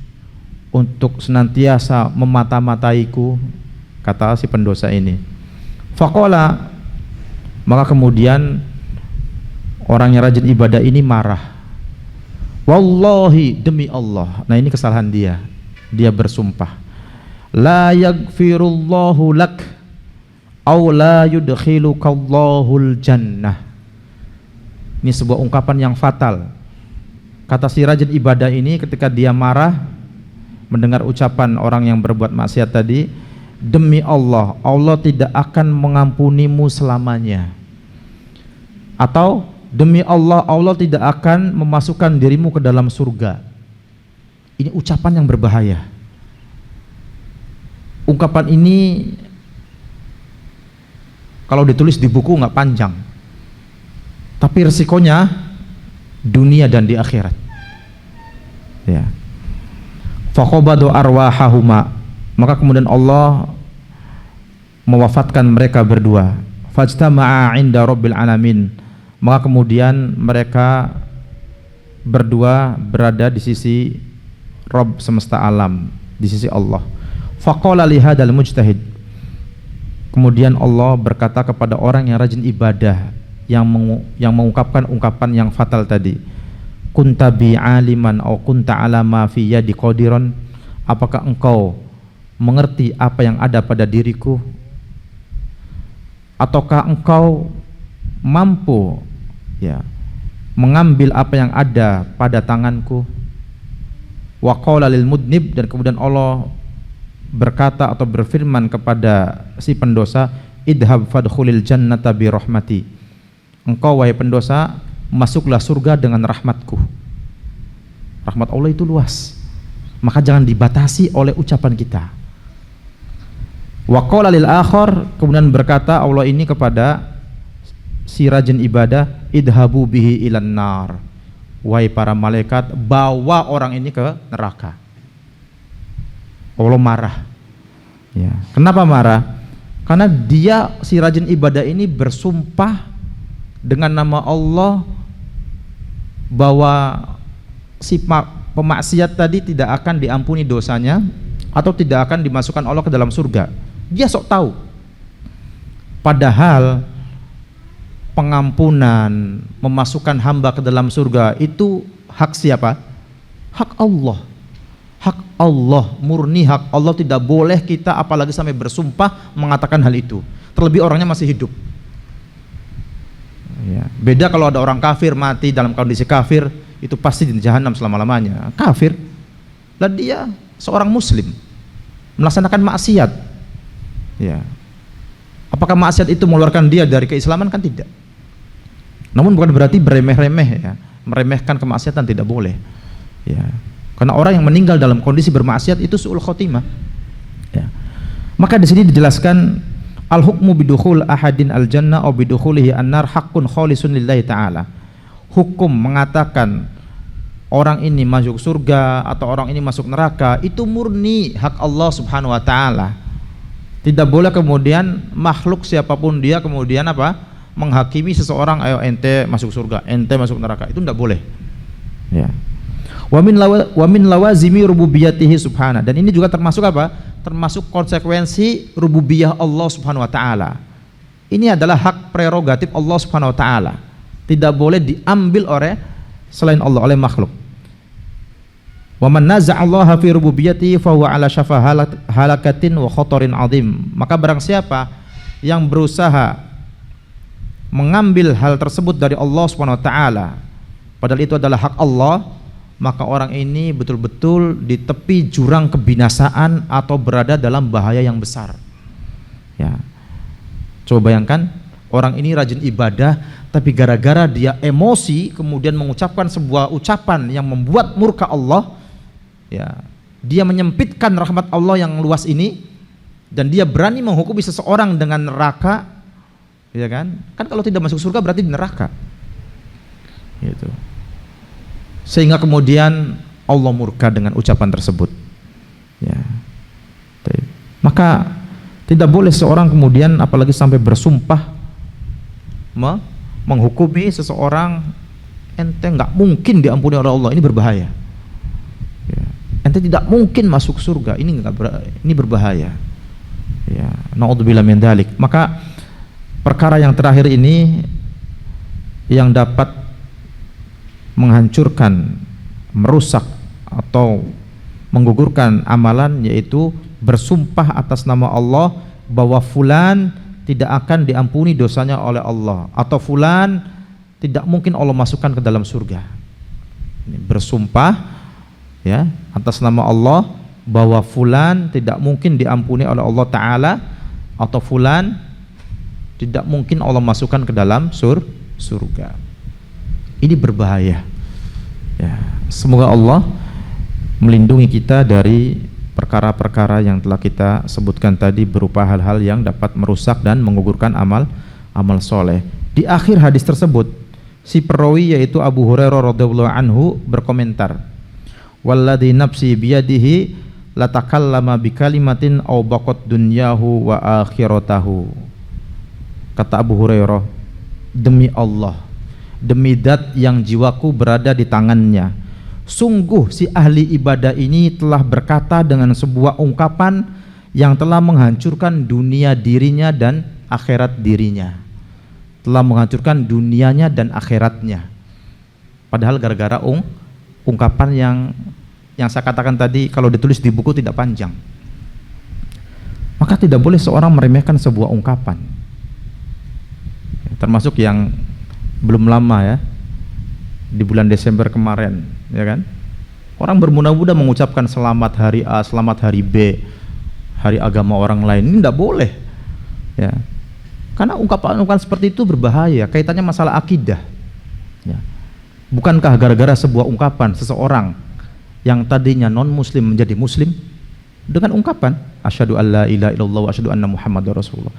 untuk senantiasa memata-mataiku, kata si pendosa ini. Faqala, maka kemudian orang yang rajin ibadah ini marah. Wallahi, demi Allah. Nah, ini kesalahan dia. Dia bersumpah, la yaghfirullahu lak aw la yudkhilukallahul jannah. Ini sebuah ungkapan yang fatal. Kata si rajin ibadah ini ketika dia marah mendengar ucapan orang yang berbuat maksiat tadi, demi Allah, Allah tidak akan mengampunimu selamanya. Atau demi Allah, Allah tidak akan memasukkan dirimu ke dalam surga. Ini ucapan yang berbahaya. Ungkapan ini kalau ditulis di buku nggak panjang, tapi resikonya dunia dan di akhirat. Ya. Faqabadu arwahahuma, maka kemudian Allah mewafatkan mereka berdua. Fajtama'a 'inda rabbil alamin, maka kemudian mereka berdua berada di sisi Rabb semesta alam, di sisi Allah. Faqala li hadzal mujtahid, kemudian Allah berkata kepada orang yang rajin ibadah yang mengungkapkan ungkapan yang fatal tadi, kunta bi aliman au kunta ala ma fi yadi qadiran, apakah engkau mengerti apa yang ada pada diriku, ataukah engkau mampu ya mengambil apa yang ada pada tanganku. Wa qala lil mudnib, dan kemudian Allah berkata atau berfirman kepada si pendosa, idhab fadkhulil jannata bi rahmati, engkau wahai pendosa masuklah surga dengan rahmatku. Rahmat Allah itu luas, maka jangan dibatasi oleh ucapan kita. Wa qala lil akhar, kemudian berkata Allah ini kepada si rajin ibadah, idhabu bihi ilan nar, wahai para malaikat, bawa orang ini ke neraka. Allah marah. Ya. Kenapa marah? Karena dia, si rajin ibadah ini bersumpah dengan nama Allah bahwa si pemaksiat tadi tidak akan diampuni dosanya atau tidak akan dimasukkan Allah ke dalam surga. Dia sok tahu. Padahal pengampunan, memasukkan hamba ke dalam surga itu hak siapa? Hak Allah. Hak Allah, murni hak Allah. Tidak boleh kita apalagi sampai bersumpah mengatakan hal itu, terlebih orangnya masih hidup ya. Beda kalau ada orang kafir mati dalam kondisi kafir, itu pasti di jahanam selama-lamanya. Kafir, lah dia seorang muslim melaksanakan maksiat ya. Apakah maksiat itu mengeluarkan dia dari keislaman? Kan tidak. Namun bukan berarti beremeh-remeh ya, meremehkan kemaksiatan, tidak boleh ya. Karena orang yang meninggal dalam kondisi bermaksiat itu su'ul khotimah ya. Maka di sini dijelaskan al hukmu bidukhul ahadin al jannah au bidukhulihi an-nar haqqun khalisun lillahi ta'ala. Hukum mengatakan orang ini masuk surga atau orang ini masuk neraka itu murni hak Allah Subhanahu wa taala. Tidak boleh kemudian makhluk siapapun dia kemudian apa? Menghakimi seseorang, ayo ente masuk surga, ente masuk neraka, itu tidak boleh ya. Wa min lawazimi rububiyatihi subhanahu, dan ini juga termasuk apa? Termasuk konsekuensi rububiyah Allah Subhanahu wa taala. Ini adalah hak prerogatif Allah Subhanahu wa taala. Tidak boleh diambil oleh selain Allah, oleh makhluk. Wa man naza'allaha fi rububiyatihi fa huwa ala syafa halakatin wa khatarin azim. Maka barang siapa yang berusaha mengambil hal tersebut dari Allah Subhanahu wa taala, padahal itu adalah hak Allah, maka orang ini betul-betul di tepi jurang kebinasaan atau berada dalam bahaya yang besar ya. Coba bayangkan, orang ini rajin ibadah tapi gara-gara dia emosi kemudian mengucapkan sebuah ucapan yang membuat murka Allah ya, dia menyempitkan rahmat Allah yang luas ini, dan dia berani menghukumi seseorang dengan neraka ya kan. Kan kalau tidak masuk surga berarti di neraka gitu. Sehingga kemudian Allah murka dengan ucapan tersebut ya. Maka tidak boleh seorang kemudian apalagi sampai bersumpah menghukumi seseorang, ente nggak mungkin diampuni oleh Allah, ini berbahaya ya. ente tidak mungkin masuk surga. Ini ini berbahaya. Ya, naudzubillah min dzalik. Maka perkara yang terakhir ini yang dapat menghancurkan, merusak atau menggugurkan amalan, yaitu bersumpah atas nama Allah bahwa fulan tidak akan diampuni dosanya oleh Allah, atau fulan tidak mungkin Allah masukkan ke dalam surga. Ini bersumpah ya atas nama Allah bahwa fulan tidak mungkin diampuni oleh Allah Ta'ala, atau fulan tidak mungkin Allah masukkan ke dalam surga. Ini berbahaya ya. Semoga Allah melindungi kita dari perkara-perkara yang telah kita sebutkan tadi, berupa hal-hal yang dapat merusak dan menggugurkan amal soleh. Di akhir hadis tersebut, si perawi yaitu Abu Hurairah radhiyallahu anhu berkomentar, walladzi nafsi biyadihi latakallama bikalimatin aw baqat dunyahu wa akhiratahu. Kata Abu Hurairah, demi Allah, demi zat yang jiwaku berada di tangannya, sungguh si ahli ibadah ini telah berkata dengan sebuah ungkapan yang telah menghancurkan dunia dirinya dan akhirat dirinya. Telah menghancurkan dunianya dan akhiratnya. Padahal gara-gara ungkapan yang saya katakan tadi, kalau ditulis di buku tidak panjang. Maka tidak boleh seorang meremehkan sebuah ungkapan. Termasuk yang belum lama ya, di bulan Desember kemarin, ya kan? Orang bermudah-mudah mengucapkan selamat hari A, selamat hari B, hari agama orang lain. Ini tidak boleh, ya. Karena ungkapan-ungkapan seperti itu berbahaya, kaitannya masalah akidah. Ya. Bukankah gara-gara sebuah ungkapan seseorang yang tadinya non-muslim menjadi muslim dengan ungkapan asyhadu alla ilaha illallah wa asyhadu anna muhammadar rasulullah?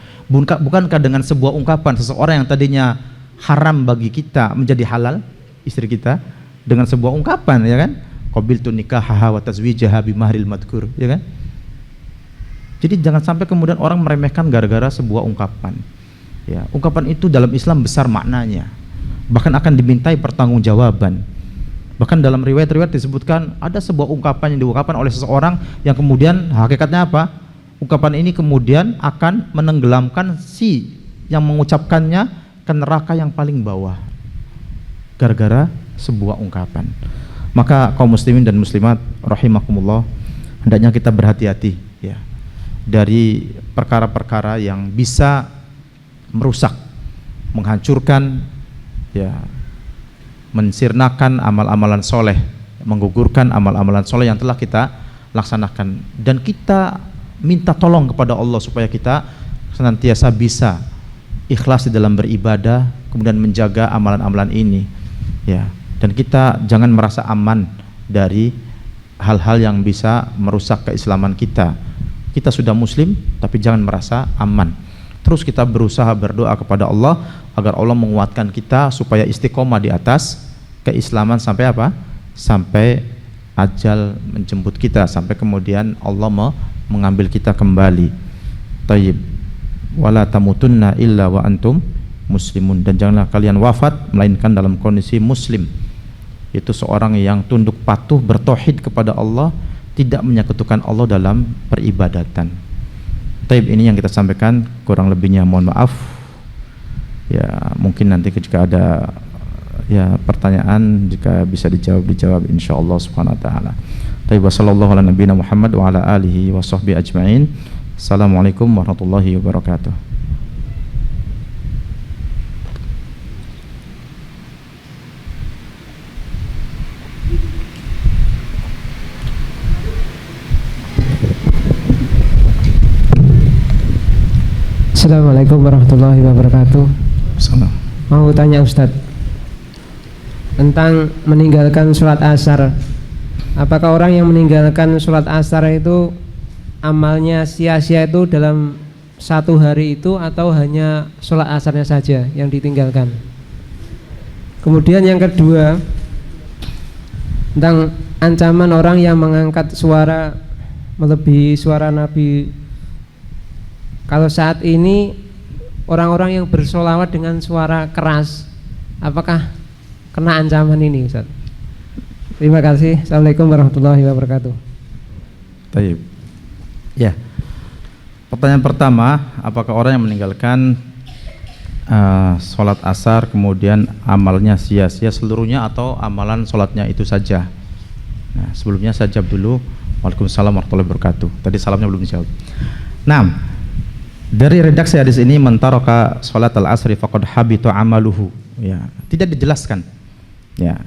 Bukankah dengan sebuah ungkapan seseorang yang tadinya haram bagi kita menjadi halal, istri kita, dengan sebuah ungkapan, ya kan? Qabiltu nikahaha wa tazwijaha bi mahril madkur, ya kan? Jadi jangan sampai kemudian orang meremehkan gara-gara sebuah ungkapan. Ya, ungkapan itu dalam Islam besar maknanya. Bahkan akan dimintai pertanggungjawaban. Bahkan dalam riwayat-riwayat disebutkan ada sebuah ungkapan yang diungkapkan oleh seseorang yang kemudian hakikatnya apa? Ungkapan ini kemudian akan menenggelamkan si yang mengucapkannya ke neraka yang paling bawah, gara-gara sebuah ungkapan. Maka kaum muslimin dan muslimat rahimakumullah, hendaknya kita berhati-hati ya dari perkara-perkara yang bisa merusak, menghancurkan ya, mensirnakan amal-amalan soleh, menggugurkan amal-amalan soleh yang telah kita laksanakan. Dan kita minta tolong kepada Allah supaya kita senantiasa bisa ikhlas di dalam beribadah, kemudian menjaga amalan-amalan ini ya. Dan kita jangan merasa aman dari hal-hal yang bisa merusak keislaman kita. Kita sudah muslim tapi jangan merasa aman. Terus kita berusaha berdoa kepada Allah agar Allah menguatkan kita supaya istiqomah di atas keislaman sampai apa? Sampai ajal menjemput kita, sampai kemudian Allah mengambil kita kembali. Tayyib. Wala tamutunna illa wa antum muslimun, dan janganlah kalian wafat melainkan dalam kondisi muslim. Itu seorang yang tunduk patuh bertauhid kepada Allah, tidak menyekutukan Allah dalam peribadatan. Taib, ini yang kita sampaikan, kurang lebihnya mohon maaf. Ya, mungkin nanti jika ada ya pertanyaan, jika bisa dijawab insyaallah subhanahu wa taala. Taib, sallallahu ala nabiyina Muhammad wa ala alihi wa sahbihi ajmain. Assalamualaikum warahmatullahi wabarakatuh. Assalamualaikum warahmatullahi wabarakatuh. Salam. Mau tanya Ustadz tentang meninggalkan sholat asar. Apakah orang yang meninggalkan sholat asar itu amalnya sia-sia itu dalam satu hari itu, atau hanya sholat asarnya saja yang ditinggalkan? Kemudian yang kedua, tentang ancaman orang yang mengangkat suara melebihi suara Nabi. Kalau saat ini orang-orang yang bersolawat dengan suara keras, apakah kena ancaman ini, Ustaz? Terima kasih. Assalamualaikum warahmatullahi wabarakatuh. Taib. Ya. Pertanyaan pertama, apakah orang yang meninggalkan sholat asar kemudian amalnya sia-sia seluruhnya atau amalan sholatnya itu saja? Nah, sebelumnya saya jawab dulu. Waalaikumsalam warahmatullahi wabarakatuh. Tadi salamnya belum dijawab. Nah, dari redaksi hadis ini, mentaraka sholat al-asri faqad habitu amaluhu. Ya, tidak dijelaskan. Ya,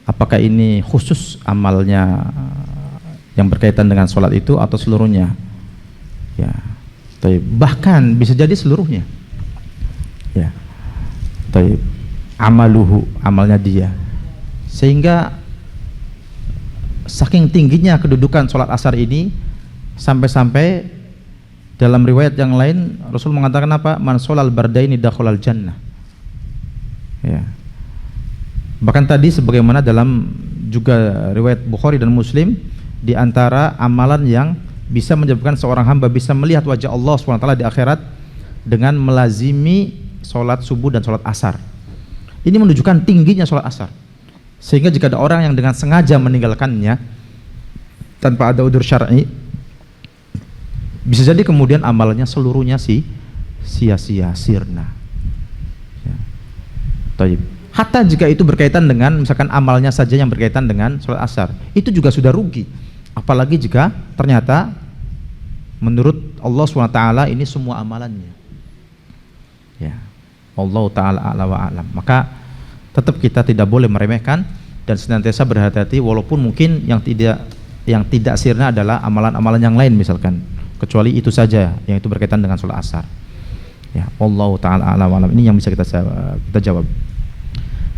apakah ini khusus amalnya yang berkaitan dengan sholat itu atau seluruhnya? Ya, bahkan bisa jadi seluruhnya. Ya, amaluhu, amalnya dia. Sehingga saking tingginya kedudukan sholat asar ini, sampai-sampai dalam riwayat yang lain Rasul mengatakan apa? Man sholal bardaini dakhalal jannah. Ya. Bahkan tadi sebagaimana dalam juga riwayat Bukhari dan Muslim, di antara amalan yang bisa menyebabkan seorang hamba bisa melihat wajah Allah SWT di akhirat dengan melazimi sholat subuh dan sholat asar. Ini menunjukkan tingginya sholat asar. Sehingga jika ada orang yang dengan sengaja meninggalkannya tanpa ada udzur syar'i, bisa jadi kemudian amalnya seluruhnya sia-sia, sirna. Ya. Taib. Hatta jika itu berkaitan dengan misalkan amalnya saja yang berkaitan dengan sholat asar, itu juga sudah rugi. Apalagi jika ternyata menurut Allah SWT ini semua amalannya. Ya. Allah Ta'ala a'la wa a'lam. Maka tetap kita tidak boleh meremehkan dan senantiasa berhati-hati, walaupun mungkin yang tidak sirna adalah amalan-amalan yang lain misalkan, kecuali itu saja yang itu berkaitan dengan sholat asar. Ya, Allah Ta'ala a'la wa a'lam. Ini yang bisa kita jawab.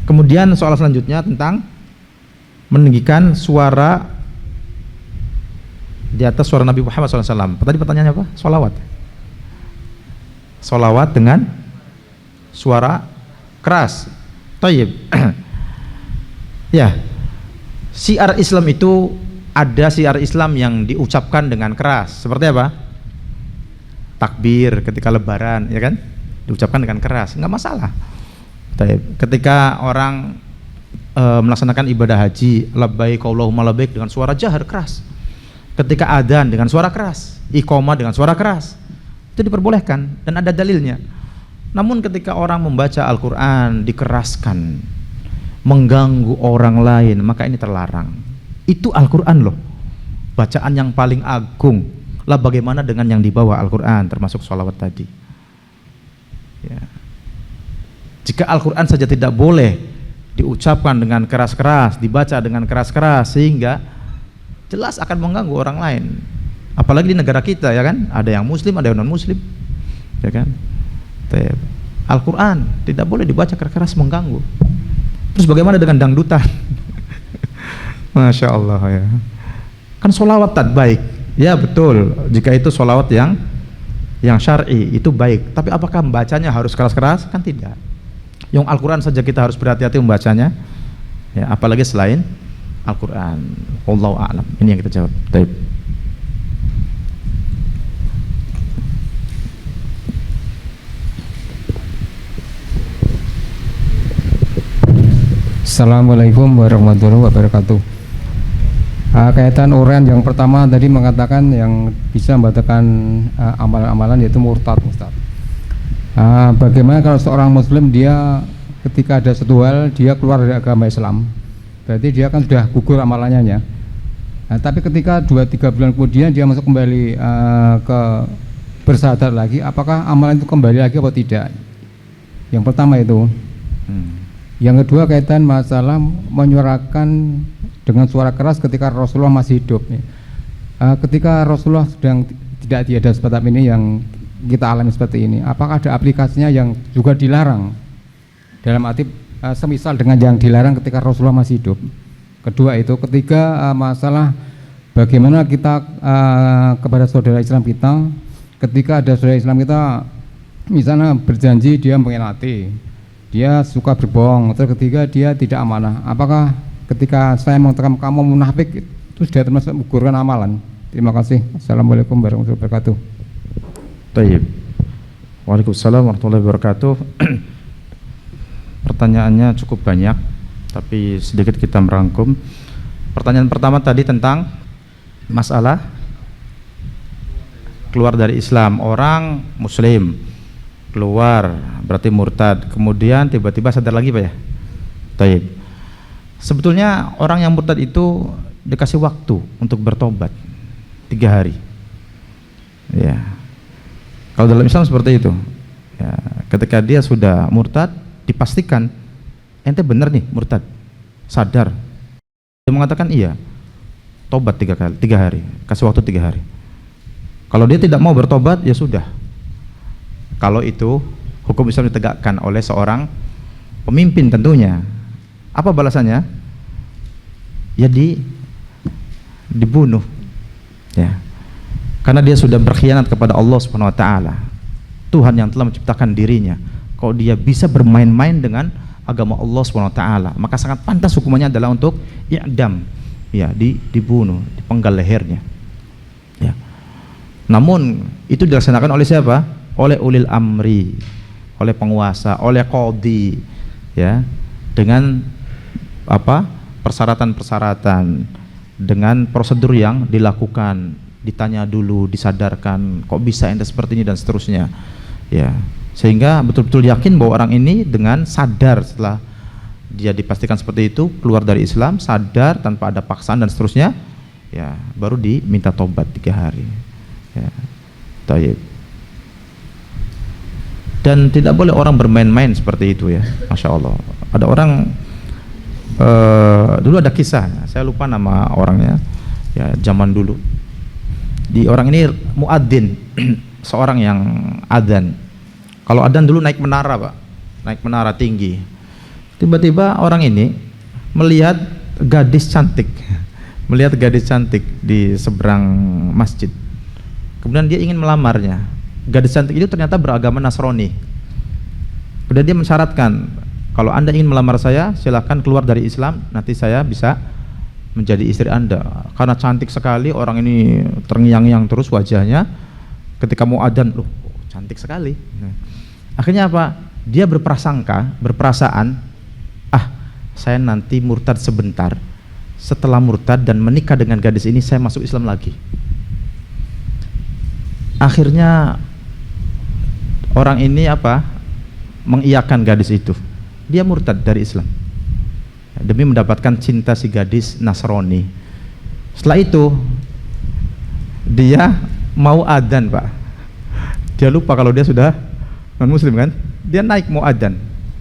Kemudian soal selanjutnya tentang meninggikan suara di atas suara Nabi Muhammad SAW. Tadi pertanyaannya apa? Sholawat dengan suara keras. Tayyib. Ya, syiar Islam itu ada syiar Islam yang diucapkan dengan keras. Seperti apa? Takbir ketika lebaran, ya kan? Diucapkan dengan keras, nggak masalah. Tayyib. Ketika orang melaksanakan ibadah haji, labbaik Allahumma labbaik dengan suara jahar keras. Ketika adzan dengan suara keras, iqamah dengan suara keras, itu diperbolehkan dan ada dalilnya. Namun ketika orang membaca Al-Quran dikeraskan, mengganggu orang lain, maka ini terlarang. Itu Al-Quran loh, bacaan yang paling agung. Lah bagaimana dengan yang dibawa Al-Quran, termasuk sholawat tadi? Ya. Jika Al-Quran saja tidak boleh diucapkan dengan keras-keras, dibaca dengan keras-keras, sehingga jelas akan mengganggu orang lain. Apalagi di negara kita, ya kan? Ada yang muslim, ada yang non-muslim, ya kan? Al-Quran tidak boleh dibaca keras-keras, mengganggu. Terus bagaimana dengan dangdutan? Masya Allah, ya. Kan sholawat baik, ya betul. Jika itu sholawat yang syar'i itu baik. Tapi apakah membacanya harus keras-keras? Kan tidak. Yang Al-Quran saja kita harus berhati-hati membacanya, ya, apalagi selain Al-Quran. Wallahu a'lam. Ini yang kita jawab. Baik. Assalamualaikum warahmatullahi wabarakatuh. Kaitan uraian yang pertama tadi mengatakan yang bisa membatalkan amalan-amalan yaitu murtad, Ustaz. Bagaimana kalau seorang muslim dia ketika ada satu hal dia keluar dari agama Islam, berarti dia kan sudah gugur amalannya ya. Tapi ketika 2-3 bulan kemudian dia masuk kembali ke bersahadat lagi, apakah amalan itu kembali lagi atau tidak? Yang pertama itu. Yang kedua kaitan masalah menyuarakan dengan suara keras ketika Rasulullah masih hidup. Ketika Rasulullah sedang tidak tiada seperti ini yang kita alami seperti ini, apakah ada aplikasinya yang juga dilarang? Dalam arti semisal dengan yang dilarang ketika Rasulullah masih hidup. Kedua itu. Ketiga masalah bagaimana kita kepada saudara Islam kita, ketika ada saudara Islam kita misalnya berjanji dia mengkhianati, dia suka berbohong, terus ketiga dia tidak amanah, apakah ketika saya mengatakan kamu munafik itu sudah termasuk menggugurkan amalan? Terima kasih. Assalamualaikum warahmatullahi wabarakatuh. Tayyib. Waalaikumsalam warahmatullahi wabarakatuh. Pertanyaannya cukup banyak, tapi sedikit kita merangkum. Pertanyaan pertama tadi tentang masalah keluar dari Islam, orang muslim keluar berarti murtad, kemudian tiba-tiba sadar lagi Pak ya. Taib. Sebetulnya orang yang murtad itu dikasih waktu untuk bertobat 3 hari. Ya. Kalau dalam Islam seperti itu. Ya, ketika dia sudah murtad, dipastikan ente benar nih murtad, sadar. Dia mengatakan iya, tobat 3 hari, kasih waktu 3 hari. Kalau dia tidak mau bertobat, ya sudah. Kalau itu hukum Islam ditegakkan oleh seorang pemimpin tentunya. Apa balasannya? Ya dibunuh. Ya. Karena dia sudah berkhianat kepada Allah Subhanahu wa taala. Tuhan yang telah menciptakan dirinya. Kalau dia bisa bermain-main dengan agama Allah Subhanahu wa taala, maka sangat pantas hukumannya adalah untuk i'dam. Ya, dibunuh, dipenggal lehernya. Ya. Namun itu dilaksanakan oleh siapa? Oleh ulil amri, oleh penguasa, oleh qadhi, ya, dengan apa? Persyaratan-persyaratan, dengan prosedur yang dilakukan, ditanya dulu, disadarkan, kok bisa ente seperti ini dan seterusnya. Ya, sehingga betul-betul yakin bahwa orang ini dengan sadar setelah dia dipastikan seperti itu, keluar dari Islam, sadar tanpa ada paksaan dan seterusnya, ya, baru diminta tobat 3 hari. Ya, taib. Dan tidak boleh orang bermain-main seperti itu ya, Masya Allah. Ada orang dulu ada kisah, saya lupa nama orangnya, ya, zaman dulu. Di orang ini muadzin, seorang yang adzan. Kalau adzan dulu naik menara Pak, naik menara tinggi. Tiba-tiba orang ini melihat gadis cantik, melihat gadis cantik di seberang masjid. Kemudian dia ingin melamarnya. Gadis cantik itu ternyata beragama Nasrani. Kemudian dia mensyaratkan, kalau Anda ingin melamar saya, silakan keluar dari Islam, nanti saya bisa menjadi istri Anda. Karena cantik sekali, orang ini terngiang-ngiang terus wajahnya. Ketika mau adzan, loh, cantik sekali. Akhirnya apa? Dia berperasaan, saya nanti murtad sebentar. Setelah murtad dan menikah dengan gadis ini, saya masuk Islam lagi. Akhirnya orang ini mengiyakan gadis itu. Dia murtad dari Islam demi mendapatkan cinta si gadis Nasrani. Setelah itu dia mau adzan Pak. Dia lupa kalau dia sudah non muslim kan. Dia naik mau adzan,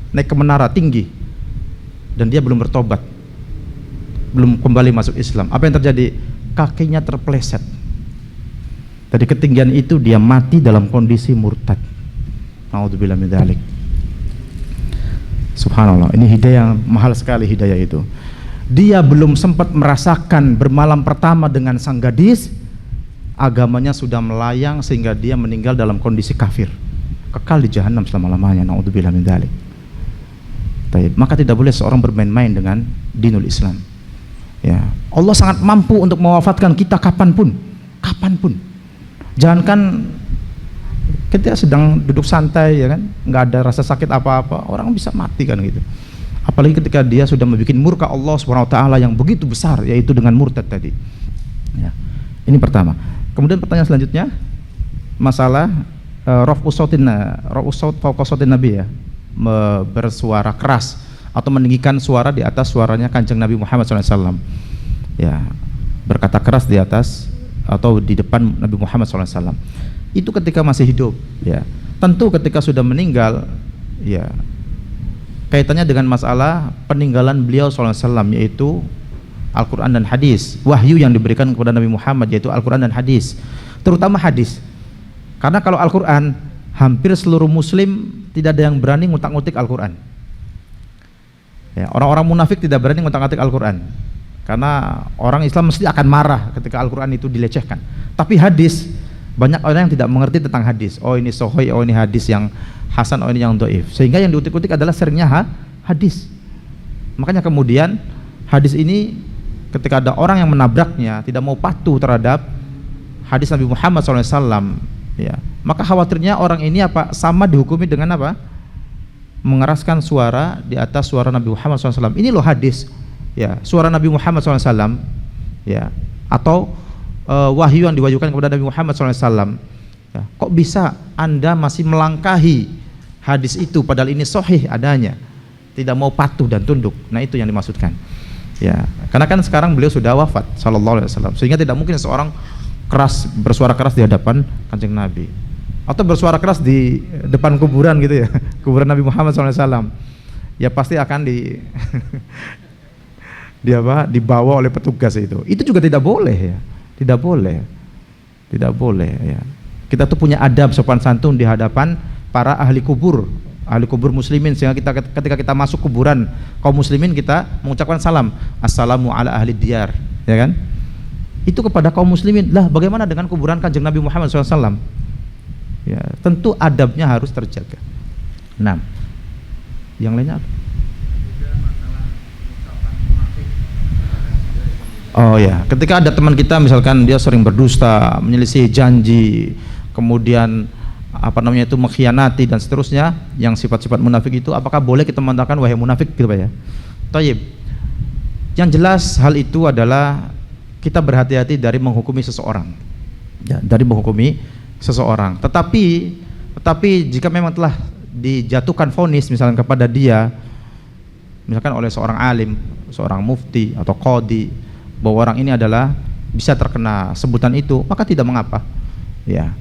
naik ke menara tinggi, dan dia belum bertobat, belum kembali masuk Islam. Apa yang terjadi? Kakinya terpeleset. Dari ketinggian itu dia mati dalam kondisi murtad. Naudzubillah min dzalik. Subhanallah, ini hidayah, mahal sekali hidayah itu. Dia belum sempat merasakan bermalam pertama dengan sang gadis, agamanya sudah melayang sehingga dia meninggal dalam kondisi kafir, kekal di jahanam selama-lamanya. Naudzubillah min dzalik. Maka tidak boleh seorang bermain-main dengan dinul Islam. Ya, Allah sangat mampu untuk mewafatkan kita kapanpun. Jangankan ketika sedang duduk santai, ya kan, nggak ada rasa sakit apa-apa, orang bisa mati kan gitu. Apalagi ketika dia sudah membuat murka Allah Subhanahu wa taala yang begitu besar, yaitu dengan murtad tadi. Ya. Ini pertama. Kemudian pertanyaan selanjutnya masalah raf'u saut fawqa sautin Nabi, ya. Bersuara keras atau meninggikan suara di atas suaranya Kanjeng Nabi Muhammad SAW. Ya, berkata keras di atas atau di depan Nabi Muhammad SAW. Itu ketika masih hidup, ya. Tentu ketika sudah meninggal, ya, kaitannya dengan masalah peninggalan beliau SAW, yaitu Al-Quran dan hadis, wahyu yang diberikan kepada Nabi Muhammad, yaitu Al-Quran dan hadis, terutama hadis. Karena kalau Al-Quran, hampir seluruh muslim tidak ada yang berani ngutak-ngutik Al-Quran. Ya, orang-orang munafik tidak berani ngutak-ngutik Al-Quran, karena orang Islam mesti akan marah ketika Al-Quran itu dilecehkan. Tapi hadis, banyak orang yang tidak mengerti tentang hadis. Oh, ini sahih, oh ini hadis yang hasan, oh ini yang dhaif. Sehingga yang diutik-utik adalah seringnya hadis. Makanya kemudian hadis ini ketika ada orang yang menabraknya, tidak mau patuh terhadap hadis Nabi Muhammad SAW, ya, maka khawatirnya orang ini sama dihukumi dengan mengeraskan suara di atas suara Nabi Muhammad SAW. Ini loh hadis, ya, suara Nabi Muhammad SAW, ya, atau wahyu yang diwahyukan kepada Nabi Muhammad SAW. kok bisa Anda masih melangkahi hadis itu padahal ini sahih adanya, tidak mau patuh dan tunduk. Nah itu yang dimaksudkan ya, karena kan sekarang beliau sudah wafat sallallahu alaihi wasallam, sehingga tidak mungkin seorang bersuara keras di hadapan Kanjeng Nabi atau bersuara keras di depan kuburan gitu ya, kuburan Nabi Muhammad SAW, ya pasti akan dibawa oleh petugas itu juga tidak boleh ya, tidak boleh ya. Kita tuh punya adab sopan santun di hadapan para ahli kubur muslimin, sehingga ketika kita masuk kuburan kaum muslimin kita mengucapkan salam, assalamu ala ahli diyar, ya kan, itu kepada kaum muslimin. Lah bagaimana dengan kuburan Kanjeng Nabi Muhammad SAW? Ya, tentu adabnya harus terjaga. Nah, yang lainnya apa? Oh ya, ketika ada teman kita misalkan dia sering berdusta, menyelisih janji, kemudian mengkhianati dan seterusnya, yang sifat-sifat munafik itu, apakah boleh kita mengatakan wahai munafik gitu Pak ya? Thayyib. Yang jelas hal itu adalah kita berhati-hati dari menghukumi seseorang. Ya, dari menghukumi seseorang. Tetapi jika memang telah dijatuhkan vonis misalkan kepada dia, misalkan oleh seorang alim, seorang mufti atau qadhi, bahwa orang ini adalah bisa terkena sebutan itu, maka tidak mengapa. Ya,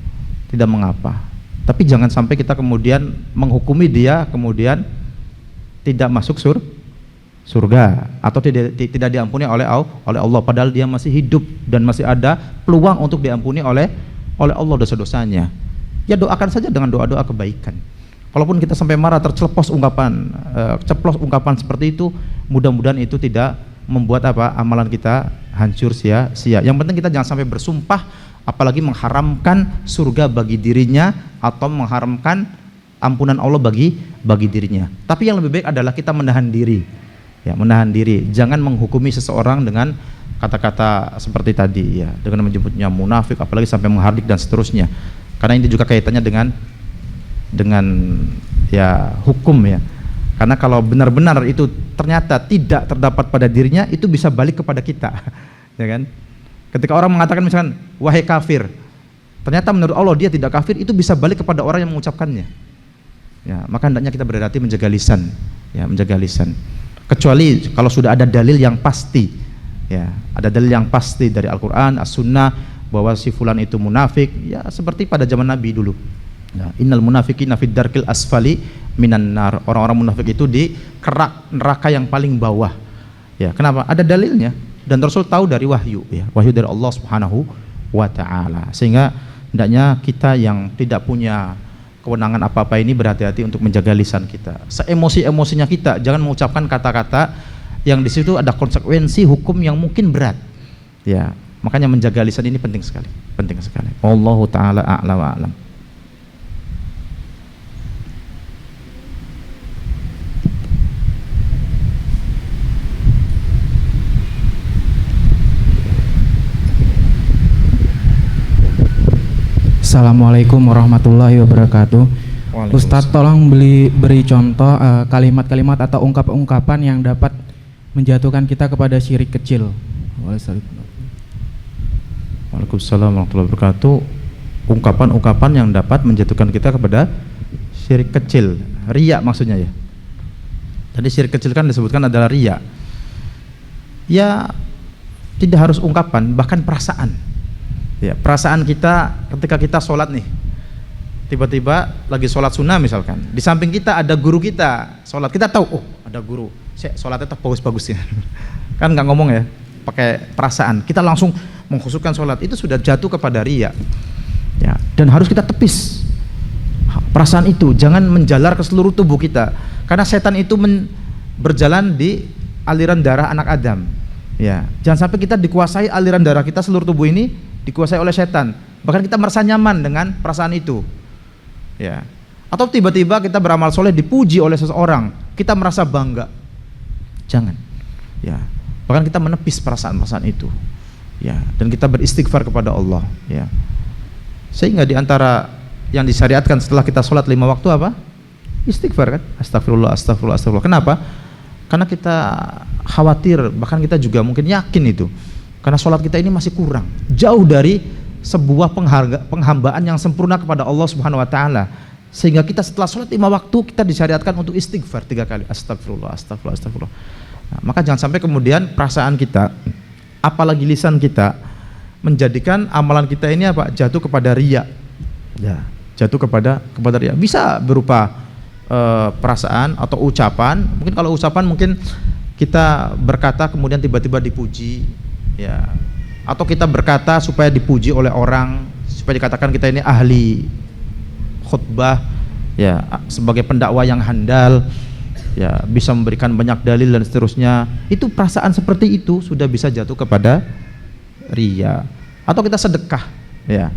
tidak mengapa. Tapi jangan sampai kita kemudian menghukumi dia kemudian tidak masuk surga atau tidak diampuni oleh Allah, padahal dia masih hidup dan masih ada peluang untuk diampuni oleh Allah dosa-dosanya. Ya doakan saja dengan doa-doa kebaikan. Kalaupun kita sampai marah ceplos ungkapan seperti itu, mudah-mudahan itu tidak membuat amalan kita hancur sia-sia. Yang penting kita jangan sampai bersumpah, apalagi mengharamkan surga bagi dirinya atau mengharamkan ampunan Allah bagi dirinya. Tapi yang lebih baik adalah kita menahan diri. Ya, menahan diri. Jangan menghukumi seseorang dengan kata-kata seperti tadi ya, dengan menyebutnya munafik, apalagi sampai menghardik dan seterusnya. Karena ini juga kaitannya dengan ya hukum ya. Karena kalau benar-benar itu ternyata tidak terdapat pada dirinya, itu bisa balik kepada kita. Ya kan? Ketika orang mengatakan misalkan wahai kafir, ternyata menurut Allah dia tidak kafir, itu bisa balik kepada orang yang mengucapkannya. Ya, maka hendaknya kita berhati-hati menjaga lisan, ya, menjaga lisan. Kecuali kalau sudah ada dalil yang pasti. Ya, ada dalil yang pasti dari Al-Quran, As-Sunnah bahwa si fulan itu munafik, ya seperti pada zaman Nabi dulu. Ya, innal munafiqina fid darkil asfali minan nar. Orang-orang munafik itu di kerak neraka yang paling bawah. Ya, kenapa? Ada dalilnya dan Rasul tahu dari wahyu, ya, wahyu dari Allah Subhanahu wa taala. Sehingga hendaknya kita yang tidak punya kewenangan apa-apa ini berhati-hati untuk menjaga lisan kita. Seemosi-emosinya kita, jangan mengucapkan kata-kata yang di situ ada konsekuensi hukum yang mungkin berat. Ya, makanya menjaga lisan ini penting sekali, penting sekali. Wallahu taala a'la wa a'lam. Assalamualaikum warahmatullahi wabarakatuh. Ustadz tolong beri contoh kalimat-kalimat atau ungkapan-ungkapan yang dapat menjatuhkan kita kepada syirik kecil. Waalaikumsalam warahmatullahi wabarakatuh. Ungkapan-ungkapan yang dapat menjatuhkan kita kepada syirik kecil, riya maksudnya ya. Tadi syirik kecil kan disebutkan adalah riya. Ya, tidak harus ungkapan, bahkan perasaan. Ya, perasaan kita ketika kita sholat nih, tiba-tiba lagi sholat sunnah misalkan, di samping kita ada guru kita sholat, kita tahu, oh ada guru, sholatnya tetap bagus-bagus ya. Kan nggak ngomong ya, pakai perasaan, kita langsung mengkhusyukkan sholat, itu sudah jatuh kepada riya. Ya, dan harus kita tepis perasaan itu, jangan menjalar ke seluruh tubuh kita, karena setan itu berjalan di aliran darah anak Adam. Ya, jangan sampai kita dikuasai aliran darah kita, seluruh tubuh ini dikuasai oleh setan, bahkan kita merasa nyaman dengan perasaan itu. Ya, atau tiba-tiba kita beramal soleh dipuji oleh seseorang, kita merasa bangga. Jangan. Ya, bahkan kita menepis perasaan-perasaan itu. Ya, dan kita beristighfar kepada Allah. Ya, sehingga diantara yang disyariatkan setelah kita sholat 5 waktu apa? Istighfar kan? Astagfirullah, astagfirullah, astagfirullah. Kenapa? Karena kita khawatir, bahkan kita juga mungkin yakin itu, karena sholat kita ini masih kurang, jauh dari sebuah penghambaan yang sempurna kepada Allah Subhanahu wa taala. Sehingga kita setelah sholat 5 waktu kita disyariatkan untuk istighfar 3 kali. Astagfirullah, astagfirullah, astagfirullah. Nah, maka jangan sampai kemudian perasaan kita, apalagi lisan kita, menjadikan amalan kita ini apa? Jatuh kepada riya. Ya, jatuh kepada riya. Bisa berupa perasaan atau ucapan. Mungkin kalau ucapan mungkin kita berkata kemudian tiba-tiba dipuji, ya. Atau kita berkata supaya dipuji oleh orang, supaya dikatakan kita ini ahli khutbah, ya, sebagai pendakwah yang handal, ya, bisa memberikan banyak dalil dan seterusnya. Itu perasaan seperti itu sudah bisa jatuh kepada riya. Atau kita sedekah, ya,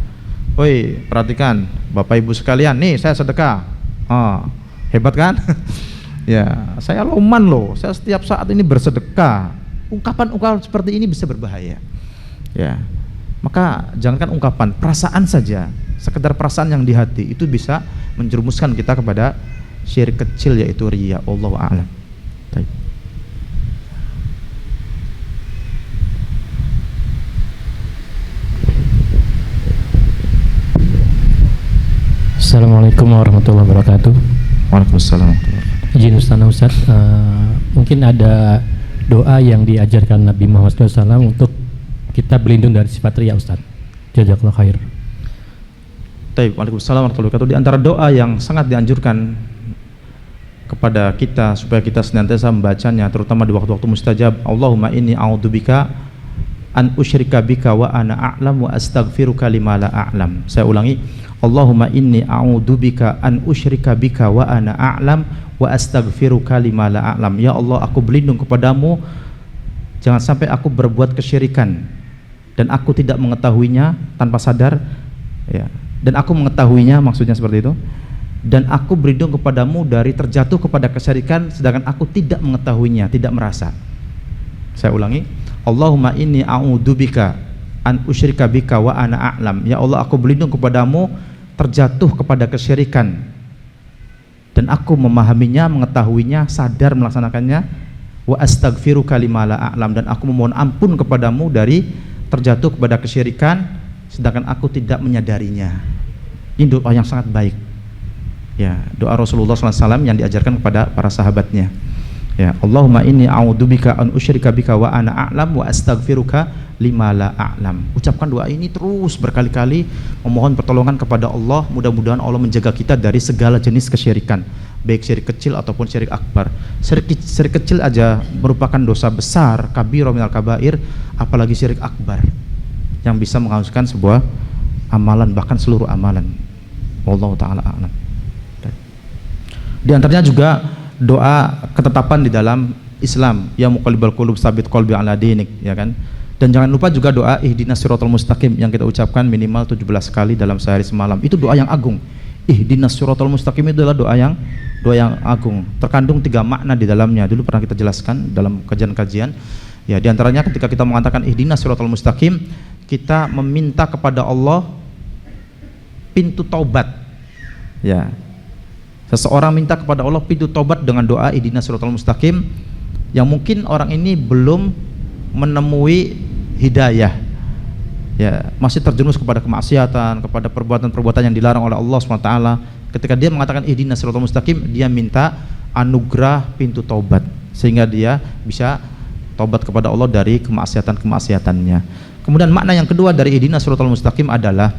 woi perhatikan Bapak Ibu sekalian, nih saya sedekah, hebat kan? Ya, saya loman loh, saya setiap saat ini bersedekah. Ungkapan-ungkapan seperti ini bisa berbahaya, ya. Maka jangankan ungkapan, perasaan saja, sekedar perasaan yang di hati itu bisa menjerumuskan kita kepada syirik kecil, yaitu riya. Wallahu a'lam. Baik. Assalamualaikum warahmatullahi wabarakatuh. Waalaikumsalam warahmatullahi wabarakatuh. Izin Ustaz, mungkin ada doa yang diajarkan Nabi Muhammad SAW untuk kita berlindung dari sifat riya, Ustaz. Jazakallahu khair. Baik, waalaikumsalam warahmatullahi wabarakatuh. Di antara doa yang sangat dianjurkan kepada kita supaya kita senantiasa membacanya, terutama di waktu-waktu mustajab, Allahumma inni a'udzubika an usyrika bika wa ana a'lam wa astaghfiruka lima la a'lam. Saya ulangi, Allahumma inni a'udzubika an usyrika bika wa ana a'lam wa astaghfiruka lima la a'lam. Ya Allah, aku berlindung kepadamu jangan sampai aku berbuat kesyirikan dan aku tidak mengetahuinya tanpa sadar, ya. Dan aku mengetahuinya, maksudnya seperti itu. Dan aku berlindung kepadamu dari terjatuh kepada kesyirikan sedangkan aku tidak mengetahuinya, tidak merasa. Saya ulangi, Allahumma inni a'udzubika an usyrika bika wa ana a'lam. Ya Allah, aku berlindung kepadamu terjatuh kepada kesyirikan dan aku memahaminya, mengetahuinya, sadar melaksanakannya. Wa astaghfiruka lima la a'lam, dan aku memohon ampun kepadamu dari terjatuh kepada kesyirikan sedangkan aku tidak menyadarinya. Ini doa yang sangat baik, ya, doa Rasulullah SAW yang diajarkan kepada para sahabatnya, ya. Allahumma inni a'udzubika an usyrika bika wa ana a'lam wa astaghfiruka lima la a'lam. Ucapkan doa ini terus berkali-kali, memohon pertolongan kepada Allah. Mudah-mudahan Allah menjaga kita dari segala jenis kesyirikan, baik syirik kecil ataupun syirik akbar. Syirik kecil aja merupakan dosa besar, kabirah minal kabair, apalagi syirik akbar yang bisa menghanguskan sebuah amalan, bahkan seluruh amalan. Wallahu ta'ala a'lam. Di antaranya juga doa ketetapan di dalam Islam, ya muqallibal qulub tsabit qalbi ala dinik, ya kan? Dan jangan lupa juga doa ihdinas siratal mustaqim yang kita ucapkan minimal 17 kali dalam sehari semalam. Itu doa yang agung. Ihdinas siratal mustaqim itu adalah doa yang agung. Terkandung 3 makna di dalamnya. Dulu pernah kita jelaskan dalam kajian-kajian. Ya, di antaranya ketika kita mengatakan ihdinas siratal mustaqim, kita meminta kepada Allah pintu taubat. Ya. Seseorang minta kepada Allah pintu taubat dengan doa ihdinas siratal mustaqim, yang mungkin orang ini belum menemui hidayah, ya, masih terjerumus kepada kemaksiatan, kepada perbuatan-perbuatan yang dilarang oleh Allah SWT. Ketika dia mengatakan ihdinas siratal mustaqim, dia minta anugerah pintu taubat sehingga dia bisa taubat kepada Allah dari kemaksiatan-kemaksiatannya. Kemudian makna yang kedua dari ihdinas siratal mustaqim adalah,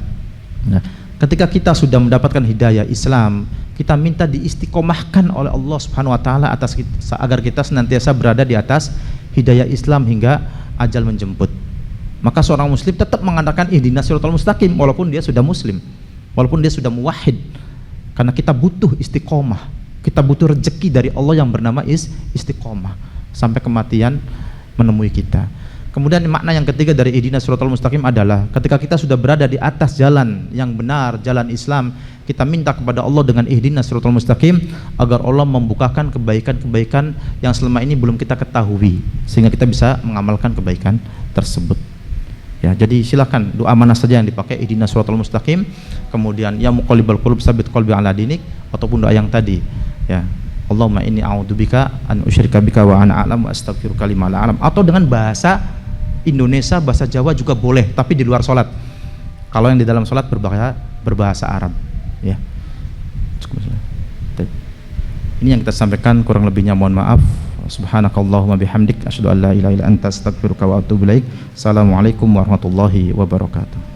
nah, ketika kita sudah mendapatkan hidayah Islam, kita minta diistiqomahkan oleh Allah Subhanahu wa taala atas kita, agar kita senantiasa berada di atas hidayah Islam hingga ajal menjemput. Maka seorang muslim tetap mengatakan ihdinas siratal mustaqim walaupun dia sudah muslim, walaupun dia sudah muwahhid. Karena kita butuh istiqomah, kita butuh rezeki dari Allah yang bernama istiqomah sampai kematian menemui kita. Kemudian makna yang ketiga dari ihdinas siratal mustaqim adalah ketika kita sudah berada di atas jalan yang benar, jalan Islam, kita minta kepada Allah dengan ihdinas siratal mustaqim agar Allah membukakan kebaikan-kebaikan yang selama ini belum kita ketahui sehingga kita bisa mengamalkan kebaikan tersebut. Ya, jadi silakan doa mana saja yang dipakai, ihdinas siratal mustaqim, kemudian ya muqallibal qulub tsabit qalbi ala dinik, ataupun doa yang tadi, ya, Allahumma inni a'udzubika an usyrika bika wa ana a'lam wa astaghfiruka lima la a'lam, atau dengan bahasa Indonesia, bahasa Jawa juga boleh, tapi di luar sholat. Kalau yang di dalam sholat berbahasa Arab, ya. Cukup. Ini yang kita sampaikan, kurang lebihnya mohon maaf. Subhanakallahumma bihamdik, asyhadu an la ilaha illa anta, astaghfiruka wa atubu ilaik. Assalamualaikum warahmatullahi wabarakatuh.